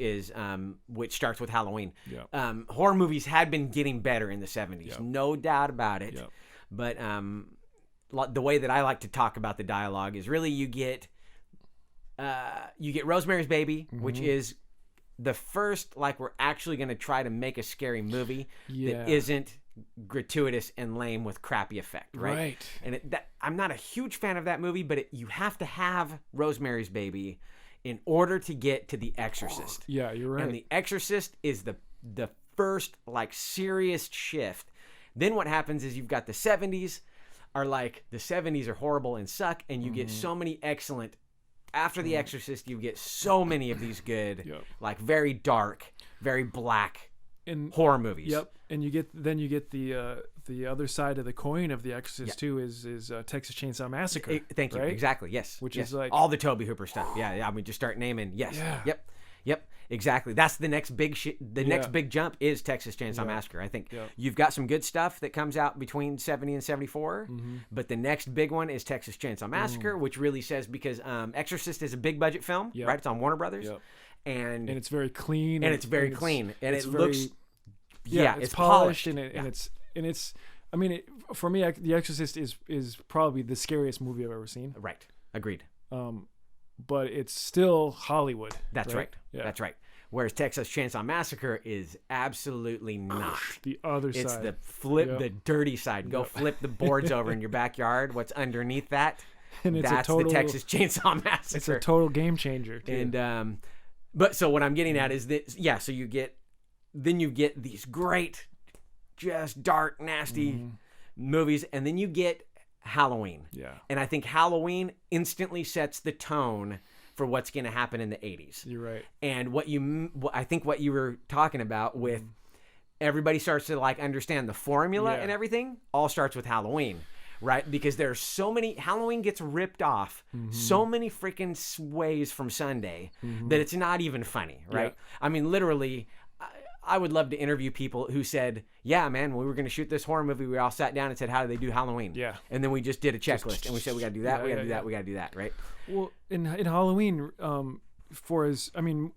Speaker 1: starts with Halloween.
Speaker 2: Yeah.
Speaker 1: Horror movies had been getting better in the 70s, no doubt about it.
Speaker 2: Yep.
Speaker 1: But the way that I like to talk about the dialogue is really you get Rosemary's Baby, which is the first, like, we're actually going to try to make a scary movie that isn't gratuitous and lame with crappy effect, right? And I'm not a huge fan of that movie, but you have to have Rosemary's Baby in order to get to The Exorcist.
Speaker 2: Yeah, you're right.
Speaker 1: And The Exorcist is the first, like, serious shift. Then what happens is you've got the 70s are like, the 70s are horrible and suck, and you get so many excellent. After The Exorcist, you get so many of these good, like, very dark, very black horror movies.
Speaker 2: Yep. And you get the other side of the coin of The Exorcist too is Texas Chainsaw Massacre.
Speaker 1: Thank you. Exactly. Yes.
Speaker 2: Which is like
Speaker 1: all the Tobe Hooper stuff. Yeah. I mean, just start naming. Yes.
Speaker 2: Yeah.
Speaker 1: Yep. Exactly. That's the next big next big jump is Texas Chainsaw Massacre. I think you've got some good stuff that comes out between 70 and 74, but the next big one is Texas Chainsaw Massacre, which really says, because Exorcist is a big budget film, right? It's on Warner Brothers, and
Speaker 2: it's very clean,
Speaker 1: and it's very clean, and it looks.
Speaker 2: It's polished, and it's. I mean, for me, The Exorcist is probably the scariest movie I've ever seen.
Speaker 1: Right. Agreed.
Speaker 2: But it's still Hollywood.
Speaker 1: That's right. Yeah. That's right. Whereas Texas Chainsaw Massacre is absolutely not.
Speaker 2: The other side.
Speaker 1: It's the the dirty side. Go flip the boards over in your backyard. What's underneath that?
Speaker 2: And
Speaker 1: that's the Texas Chainsaw Massacre.
Speaker 2: It's a total game changer, too.
Speaker 1: And but so what I'm getting at is that so you get these great, just dark, nasty movies, and then you get Halloween.
Speaker 2: Yeah.
Speaker 1: And I think Halloween instantly sets the tone for what's going to happen in the 80s.
Speaker 2: You're right.
Speaker 1: And I think what you were talking about with everybody starts to, like, understand the formula and everything all starts with Halloween, right? Because there's so many, Halloween gets ripped off so many freaking ways from Sunday that it's not even funny, right? Yeah. I mean, literally, I would love to interview people who said, yeah, man, when we were going to shoot this horror movie, we all sat down and said, how do they do Halloween?
Speaker 2: Yeah.
Speaker 1: And then we just did a checklist and we said, we got to do that, we got to do that, we got to do that, right?
Speaker 2: Well, in Halloween,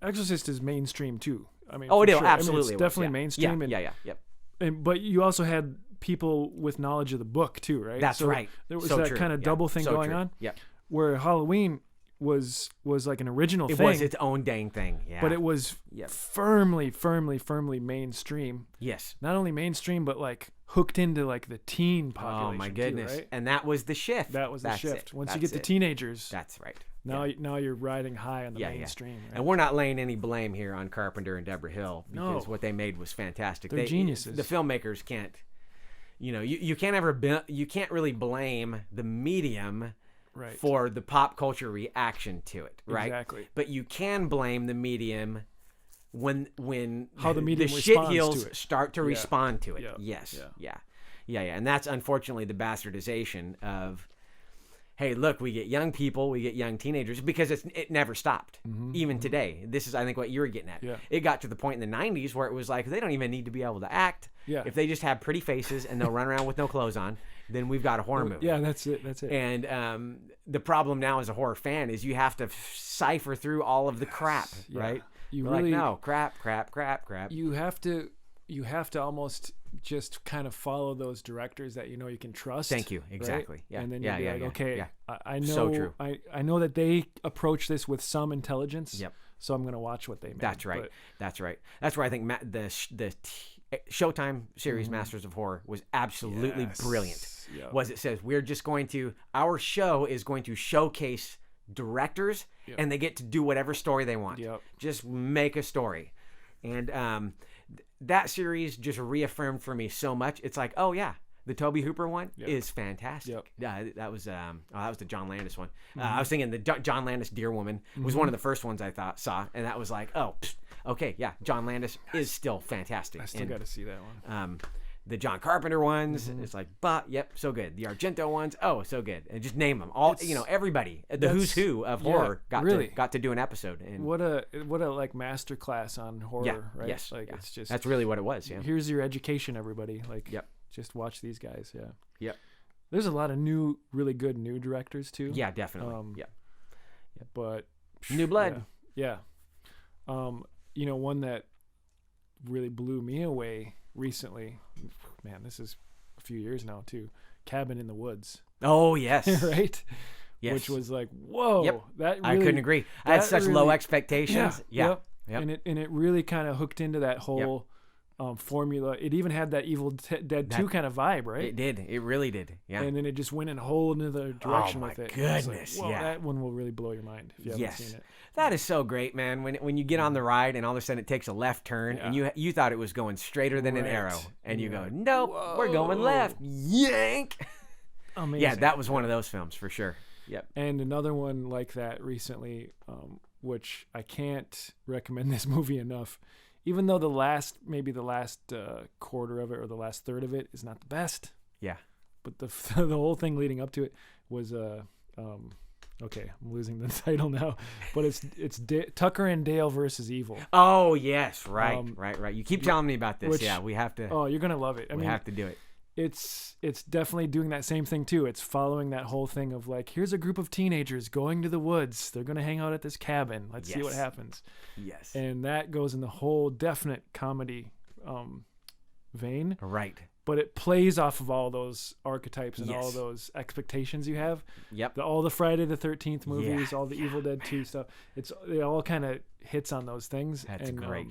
Speaker 2: Exorcist is mainstream too. I mean,
Speaker 1: it is,
Speaker 2: sure.
Speaker 1: absolutely.
Speaker 2: I mean, it's definitely mainstream. But you also had people with knowledge of the book too, right?
Speaker 1: That's right.
Speaker 2: There was that kind of double thing going on.
Speaker 1: Yep.
Speaker 2: Where Halloween was like an original thing.
Speaker 1: It was its own dang thing,
Speaker 2: but it was firmly mainstream.
Speaker 1: Yes.
Speaker 2: Not only mainstream, but like hooked into like the teen population.
Speaker 1: Oh my goodness.
Speaker 2: Too, right?
Speaker 1: And that was the shift.
Speaker 2: That's shift. Once you get to teenagers.
Speaker 1: That's right.
Speaker 2: Now you're riding high on the mainstream. Right?
Speaker 1: And we're not laying any blame here on Carpenter and Deborah Hill, because what they made was fantastic.
Speaker 2: They're geniuses.
Speaker 1: The filmmakers can't, you can't really blame the medium for the pop culture reaction to it, right?
Speaker 2: Exactly.
Speaker 1: But you can blame the medium when
Speaker 2: how the medium
Speaker 1: shit heels start to respond to it.
Speaker 2: Yeah.
Speaker 1: Yes. Yeah. And that's unfortunately the bastardization of, hey, look, we get young people, we get young teenagers, because it never stopped. Even today. This is, I think, what you were getting at.
Speaker 2: Yeah.
Speaker 1: It got to the point in the 90s where it was like, they don't even need to be able to act.
Speaker 2: Yeah.
Speaker 1: If they just have pretty faces and they'll run around with no clothes on, then we've got a horror movie.
Speaker 2: Yeah, that's it.
Speaker 1: And the problem now as a horror fan is you have to cipher through all of the crap, right?
Speaker 2: You
Speaker 1: We're
Speaker 2: really,
Speaker 1: like, no, crap.
Speaker 2: You have to almost just kind of follow those directors that you can trust.
Speaker 1: Thank you. Exactly.
Speaker 2: Right?
Speaker 1: Yeah.
Speaker 2: And then you'll be like, okay, I know.
Speaker 1: So true.
Speaker 2: I know that they approach this with some intelligence.
Speaker 1: Yep.
Speaker 2: So I'm going to watch what they make.
Speaker 1: That's right. That's where I think the Showtime series Masters of Horror was absolutely brilliant.
Speaker 2: Yep.
Speaker 1: Was it says our show is going to showcase directors and they get to do whatever story they want.
Speaker 2: Yep.
Speaker 1: Just make a story. And that series just reaffirmed for me so much. It's like, oh yeah, the Tobe Hooper one is fantastic.
Speaker 2: Yep.
Speaker 1: That was the John Landis one. I was thinking the John Landis Deer Woman was one of the first ones I saw, and that was like, oh, okay, yeah, John Landis is still fantastic.
Speaker 2: I still got to see that one.
Speaker 1: The John Carpenter ones, it's like, yep, so good. The Argento ones, so good. And just name them all. Everybody, the who's who of horror got to do an episode. And
Speaker 2: what a like masterclass on horror, right?
Speaker 1: Yes,
Speaker 2: like it's just
Speaker 1: that's really what it was. Yeah.
Speaker 2: Here's your education, everybody. Like, just watch these guys. Yeah.
Speaker 1: Yep.
Speaker 2: There's a lot of really good new directors too.
Speaker 1: Yeah, definitely.
Speaker 2: But
Speaker 1: new blood.
Speaker 2: Yeah. One that really blew me away recently, man, this is a few years now too, Cabin in the Woods.
Speaker 1: Oh yes.
Speaker 2: Right.
Speaker 1: Yes.
Speaker 2: Which was like, whoa.
Speaker 1: Yep.
Speaker 2: That really,
Speaker 1: I couldn't agree. I had such low expectations.
Speaker 2: Yep. And it really kind of hooked into that whole formula. It even had that Evil Dead 2 kind of vibe, right?
Speaker 1: It did. It really did. Yeah.
Speaker 2: And then it just went in a whole another direction with it.
Speaker 1: Oh my goodness.
Speaker 2: Like, that one will really blow your mind if you haven't seen it.
Speaker 1: That is so great, man. When you get on the ride and all of a sudden it takes a left turn and you thought it was going straighter than an arrow and you go, nope, we're going left. Yank.
Speaker 2: Amazing.
Speaker 1: Yeah, that was one of those films for sure. Yep.
Speaker 2: And another one like that recently, which I can't recommend this movie enough, even though the last quarter of it or the last third of it is not the best.
Speaker 1: Yeah.
Speaker 2: But the whole thing leading up to it was okay, I'm losing the title now, but it's Tucker and Dale versus Evil.
Speaker 1: Oh yes, right. You keep telling me about this. We have to.
Speaker 2: Oh, you're gonna love it.
Speaker 1: We have to do it.
Speaker 2: It's definitely doing that same thing too. It's following that whole thing of like, here's a group of teenagers going to the woods. They're gonna hang out at this cabin. Let's see what happens.
Speaker 1: Yes.
Speaker 2: And that goes in the whole definite comedy vein.
Speaker 1: Right.
Speaker 2: But it plays off of all those archetypes and all those expectations you have.
Speaker 1: Yep.
Speaker 2: All the Friday the 13th movies, all the Evil Dead 2 stuff. It all kind of hits on those things.
Speaker 1: That's great.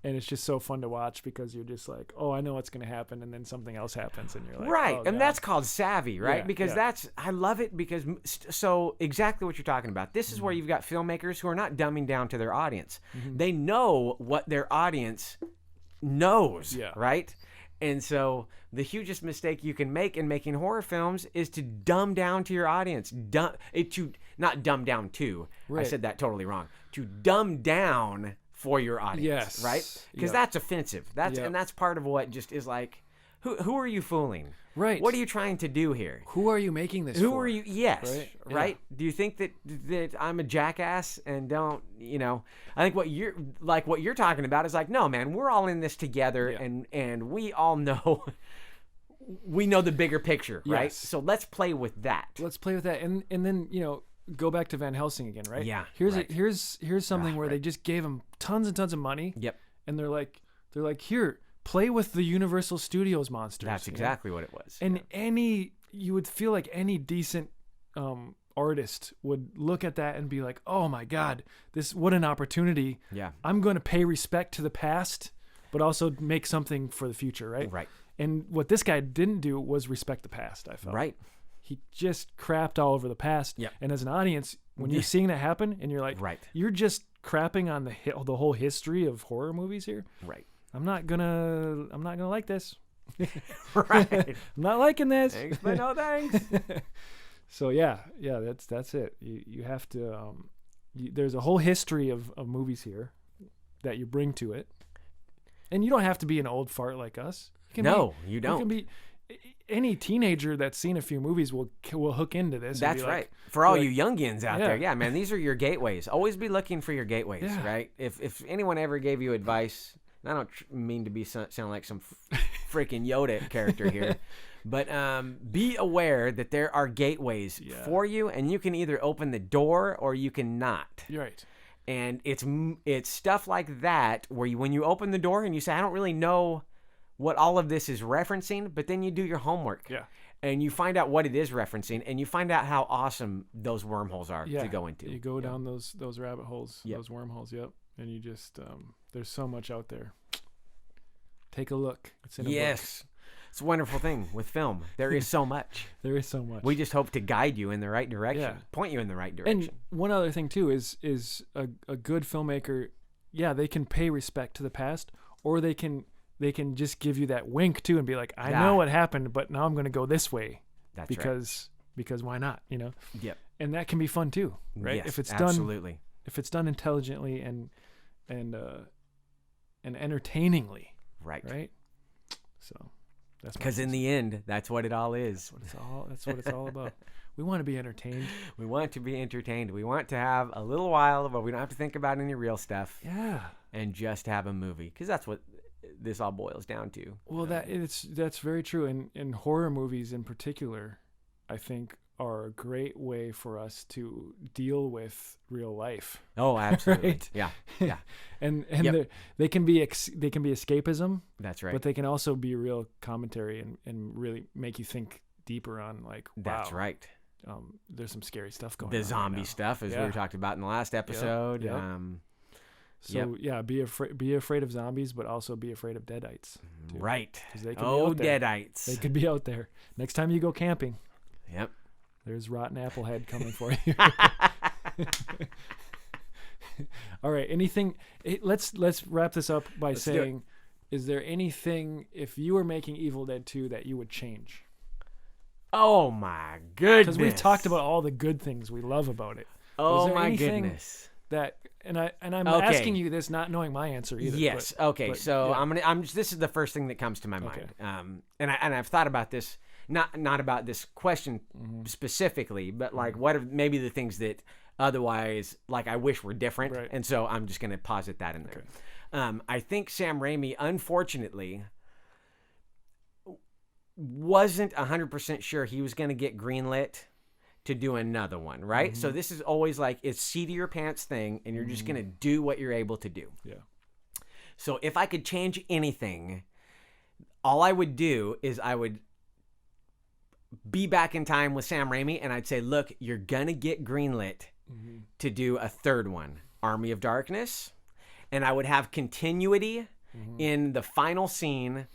Speaker 2: And it's just so fun to watch because you're just like, oh, I know what's going to happen. And then something else happens and you're like,
Speaker 1: right.
Speaker 2: Oh,
Speaker 1: and that's called savvy, right?
Speaker 2: Yeah,
Speaker 1: because I love it because so exactly what you're talking about. This is where you've got filmmakers who are not dumbing down to their audience. They know what their audience knows, right? And so the hugest mistake you can make in making horror films is to dumb down to your audience. Not dumb down to. Right. I said that totally wrong. To dumb down for your audience, right? Because that's offensive. And that's part of what just is like, who are you fooling?
Speaker 2: Right.
Speaker 1: What are you trying to do here?
Speaker 2: Who are you making this
Speaker 1: Who
Speaker 2: for?
Speaker 1: are you? Yes. Right? Do you think that I'm a jackass and don't, I think what you're talking about is like, no, man, we're all in this together and we all know we know the bigger picture, right?
Speaker 2: Yes.
Speaker 1: So let's play with that.
Speaker 2: And then, go back to Van Helsing again, right?
Speaker 1: Yeah.
Speaker 2: Here's something where they just gave him tons and tons of money.
Speaker 1: Yep.
Speaker 2: And they're like, here, play with the Universal Studios monsters.
Speaker 1: That's exactly what it was.
Speaker 2: And you would feel like any decent artist would look at that and be like, oh my God, what an opportunity.
Speaker 1: Yeah.
Speaker 2: I'm going to pay respect to the past, but also make something for the future, right?
Speaker 1: Right.
Speaker 2: And what this guy didn't do was respect the past, I felt.
Speaker 1: Right.
Speaker 2: He just crapped all over the past.
Speaker 1: Yeah.
Speaker 2: And as an audience, when you're seeing that happen and you're like, you're just crapping on the whole history of horror movies here.
Speaker 1: Right.
Speaker 2: I'm not gonna like this.
Speaker 1: Right.
Speaker 2: I'm not liking this.
Speaker 1: Thanks, but no thanks.
Speaker 2: So that's it. You have to. There's a whole history of movies here that you bring to it, and you don't have to be an old fart like us.
Speaker 1: You don't. You can be
Speaker 2: any teenager that's seen a few movies will hook into this.
Speaker 1: That's right. For all you youngins out there, yeah, man, these are your gateways. Always be looking for your gateways, right? If anyone ever gave you advice. I don't mean to sound like some freaking Yoda character here, but be aware that there are gateways for you, and you can either open the door or you can not.
Speaker 2: You're right.
Speaker 1: And it's stuff like that where when you open the door and you say, I don't really know what all of this is referencing, but then you do your homework.
Speaker 2: Yeah.
Speaker 1: And you find out what it is referencing, and you find out how awesome those wormholes are to go into.
Speaker 2: You go down those rabbit holes, those wormholes, and you just there's so much out there. Take a look. It's in a book.
Speaker 1: It's a wonderful thing with film. There is so much.
Speaker 2: There is so much.
Speaker 1: We just hope to guide you in the right direction, point you in the right direction.
Speaker 2: And one other thing too is a good filmmaker. Yeah, they can pay respect to the past, or they can just give you that wink too and be like, I know what happened, but now I'm going to go this way.
Speaker 1: That's
Speaker 2: because why not?
Speaker 1: Yep.
Speaker 2: And that can be fun too, right?
Speaker 1: Yes,
Speaker 2: if it's
Speaker 1: absolutely.
Speaker 2: If it's done intelligently and entertainingly.
Speaker 1: Right.
Speaker 2: Right. So
Speaker 1: Because in the end, that's what it all is.
Speaker 2: That's what it's all about. We want to be entertained.
Speaker 1: We want to be entertained. We want to have a little while where we don't have to think about any real stuff.
Speaker 2: Yeah.
Speaker 1: And just have a movie. Because that's what this all boils down to.
Speaker 2: Well, that's very true. And horror movies in particular, I think, are a great way for us to deal with real life.
Speaker 1: Oh, absolutely.
Speaker 2: Right?
Speaker 1: Yeah.
Speaker 2: and they can be escapism.
Speaker 1: That's right.
Speaker 2: But they can also be real commentary and really make you think deeper on like, wow.
Speaker 1: That's right.
Speaker 2: There's some scary stuff going on.
Speaker 1: The zombie stuff, as we were talking about in the last episode.
Speaker 2: Yep. Be afraid of zombies, but also be afraid of deadites. Too.
Speaker 1: Right.
Speaker 2: They could be out there.
Speaker 1: Deadites.
Speaker 2: They could be out there. Next time you go camping.
Speaker 1: Yep.
Speaker 2: There's rotten apple head coming for you. All right. Anything? Let's wrap this up by saying, is there anything, if you were making Evil Dead 2, that you would change?
Speaker 1: Oh my goodness!
Speaker 2: Because we've talked about all the good things we love about it.
Speaker 1: Oh my goodness!
Speaker 2: That I'm asking you this, not knowing my answer either.
Speaker 1: Yes. This is the first thing that comes to my mind. And I've thought about this. Not about this question specifically, but like what are maybe the things that otherwise like I wish were different,
Speaker 2: right.
Speaker 1: And so I'm just going to posit that in there.
Speaker 2: Okay.
Speaker 1: I think Sam Raimi, unfortunately, wasn't 100% sure he was going to get greenlit to do another one, right? So this is always like it's seat of your pants thing, and you're just going to do what you're able to do.
Speaker 2: Yeah.
Speaker 1: So if I could change anything, all I would do is I would be back in time with Sam Raimi, and I'd say, look, you're going to get greenlit to do a third one, Army of Darkness, and I would have continuity in the final scene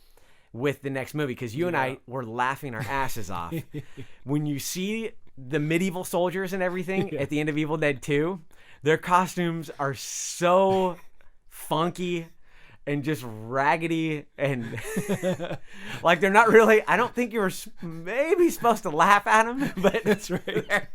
Speaker 1: with the next movie, because you and I were laughing our asses off. When you see the medieval soldiers and everything at the end of Evil Dead 2, their costumes are so funky and just raggedy and like they're not really, I don't think you were maybe supposed to laugh at them, but
Speaker 2: that's right.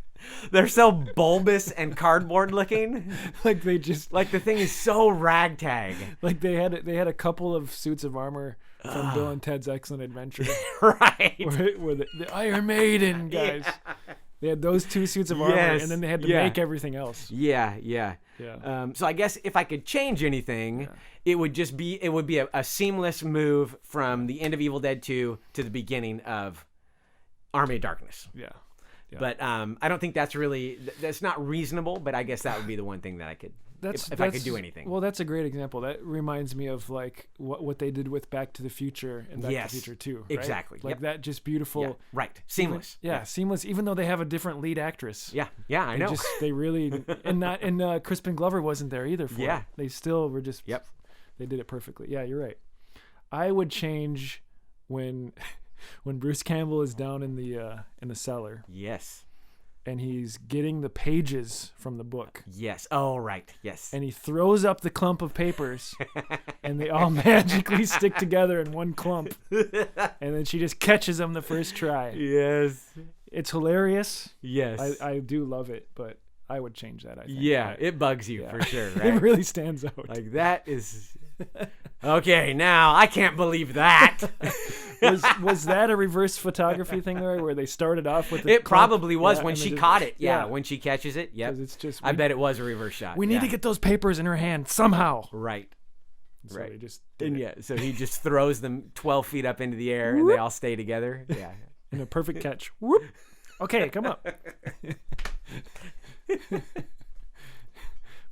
Speaker 1: They're so bulbous and cardboard looking.
Speaker 2: Like they just
Speaker 1: like the thing is so ragtag.
Speaker 2: Like they had a couple of suits of armor from Bill and Ted's Excellent Adventure.
Speaker 1: Right.
Speaker 2: Where the Iron Maiden guys. Yeah. They had those two suits of armor, and then they had to make everything else.
Speaker 1: Yeah. So I guess if I could change anything, it would be a seamless move from the end of Evil Dead 2 to the beginning of Army of Darkness.
Speaker 2: Yeah.
Speaker 1: But I don't think that's not reasonable, but I guess that would be the one thing that I could, if I could do anything.
Speaker 2: Well, that's a great example. That reminds me of like what they did with Back to the Future and Back to the Future 2. Right?
Speaker 1: Exactly.
Speaker 2: Like that just beautiful.
Speaker 1: Yeah. Right. Seamless.
Speaker 2: Seamless, even though they have a different lead actress.
Speaker 1: Yeah, I know.
Speaker 2: They really, and Crispin Glover wasn't there either for it. They still were just, they did it perfectly. Yeah, you're right. I would change when Bruce Campbell is down in the cellar.
Speaker 1: Yes.
Speaker 2: And he's getting the pages from the book.
Speaker 1: Yes. Oh, right. Yes.
Speaker 2: And he throws up the clump of papers, and they all magically stick together in one clump. And then she just catches them the first try.
Speaker 1: Yes.
Speaker 2: It's hilarious.
Speaker 1: Yes.
Speaker 2: I do love it, but I would change that, I think.
Speaker 1: Yeah, it bugs you for sure, right?
Speaker 2: It really stands out.
Speaker 1: Like that is... Okay, now I can't believe that.
Speaker 2: was that a reverse photography thing there, where they started off with?
Speaker 1: It probably was when she caught it. Yeah, when she catches it. Yeah,
Speaker 2: it's just.
Speaker 1: I bet it was a reverse shot.
Speaker 2: We need to get those papers in her hand somehow.
Speaker 1: Right.
Speaker 2: So
Speaker 1: right.
Speaker 2: They just
Speaker 1: so he just throws them 12 feet up into the air, and they all stay together. Yeah.
Speaker 2: In a perfect catch. Whoop. Okay, come up.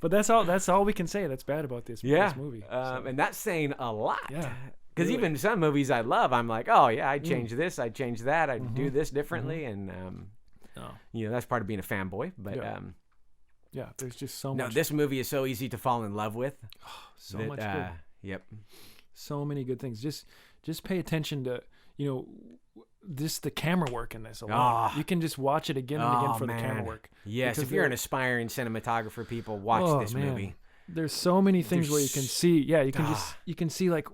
Speaker 2: But that's all we can say that's bad about this movie.
Speaker 1: And that's saying a lot.
Speaker 2: Yeah.
Speaker 1: Because even some movies I love, I'm like, oh yeah, I'd change this, I'd change that, I'd do this differently, and that's part of being a fanboy. But
Speaker 2: there's just so much.
Speaker 1: No, this movie is so easy to fall in love with.
Speaker 2: So much good.
Speaker 1: Yep.
Speaker 2: So many good things. Just pay attention to just the camera work in this alone. You can just watch it again and again for the camera work.
Speaker 1: Yes, if you're an aspiring cinematographer, people, watch this movie.
Speaker 2: There's so many things where you can see. Yeah, you can see like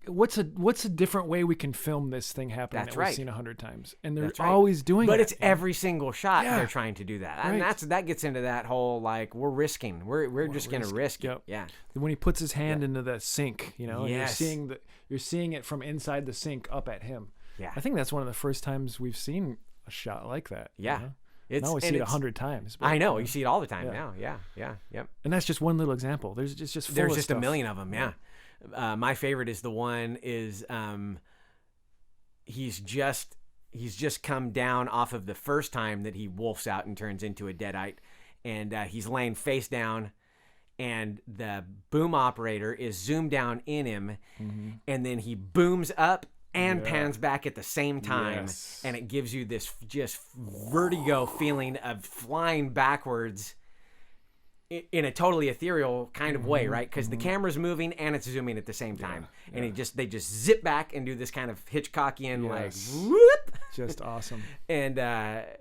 Speaker 2: what's a different way we can film this thing happening that we've seen 100 times, and they're always doing.
Speaker 1: But
Speaker 2: that,
Speaker 1: it's every single shot they're trying to do that, and that gets into that whole like we're just gonna risk it. Yeah.
Speaker 2: When he puts his hand into the sink, and you're seeing it from inside the sink up at him.
Speaker 1: Yeah.
Speaker 2: I think that's one of the first times we've seen a shot like that.
Speaker 1: Yeah.
Speaker 2: Now we see it 100 times.
Speaker 1: But, I know you see it all the time now. Yeah. Yep.
Speaker 2: And that's just one little example. There's just
Speaker 1: a million of them. Yeah. My favorite is the one is he's just come down off of the first time that he wolfs out and turns into a deadite, and he's laying face down, and the boom operator is zoomed down in him, and then he booms up and pans back at the same time, and it gives you this just vertigo feeling of flying backwards in a totally ethereal kind of way, right? Because the camera's moving and it's zooming at the same time, and they just zip back and do this kind of Hitchcockian like whoop,
Speaker 2: just awesome.
Speaker 1: And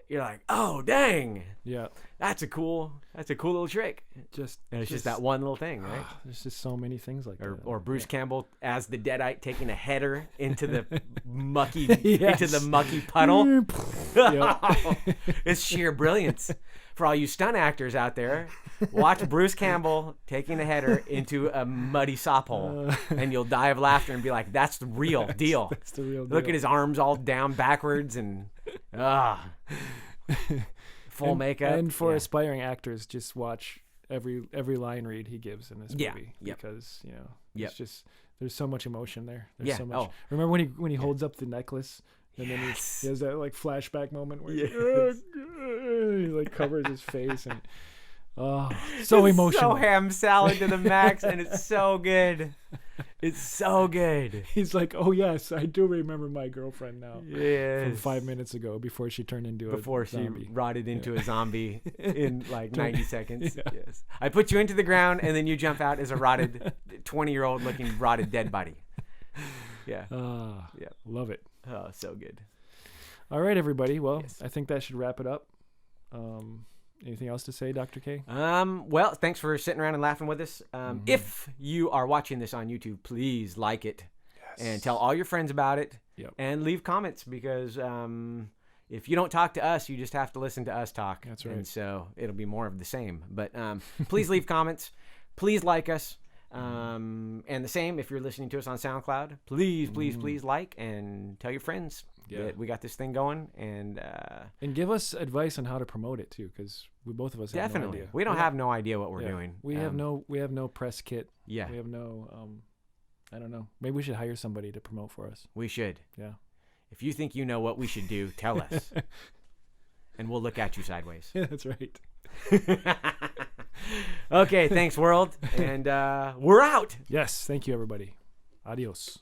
Speaker 1: you're like, oh dang,
Speaker 2: yeah,
Speaker 1: that's a cool little trick. It's just that one little thing, right?
Speaker 2: There's just so many things like that.
Speaker 1: Or Bruce Campbell as the deadite taking a header into the mucky puddle. It's sheer brilliance. For all you stunt actors out there, watch Bruce Campbell taking a header into a muddy sop hole, and you'll die of laughter and be like, "That's the real deal."
Speaker 2: That's the real deal.
Speaker 1: Look at his arms all down backwards and full makeup.
Speaker 2: And for aspiring actors, just watch every line read he gives in this movie because it's just there's so much emotion there. There's so much. Remember when he holds up the necklace? And then he has that like flashback moment where he like covers his face and so emotional.
Speaker 1: So ham salad to the max, and it's so good. It's so good.
Speaker 2: He's like, oh yes, I do remember my girlfriend now.
Speaker 1: Yes.
Speaker 2: From 5 minutes ago, before she turned into a zombie.
Speaker 1: She rotted into a zombie in like 90 seconds. Yeah. Yes. I put you into the ground, and then you jump out as a rotted 20-year-old looking rotted dead body. Yeah.
Speaker 2: Love it.
Speaker 1: Oh, so good.
Speaker 2: All right, everybody. Well, I think that should wrap it up. Anything else to say, Dr. K?
Speaker 1: Well, thanks for sitting around and laughing with us. If you are watching this on YouTube, please like it and tell all your friends about it and leave comments because if you don't talk to us, you just have to listen to us talk.
Speaker 2: That's right.
Speaker 1: And so it'll be more of the same. But please leave comments. Please like us. And the same if you're listening to us on SoundCloud, please like and tell your friends that we got this thing going, and
Speaker 2: give us advice on how to promote it too, because both of us have no idea.
Speaker 1: We don't have no idea what we're doing.
Speaker 2: We have no press kit.
Speaker 1: We
Speaker 2: have no I don't know, maybe we should hire somebody to promote for us.
Speaker 1: We should. If you think you know what we should do, tell us and we'll look at you sideways.
Speaker 2: That's right.
Speaker 1: Okay, thanks world, and we're out.
Speaker 2: Yes, thank you everybody. Adios.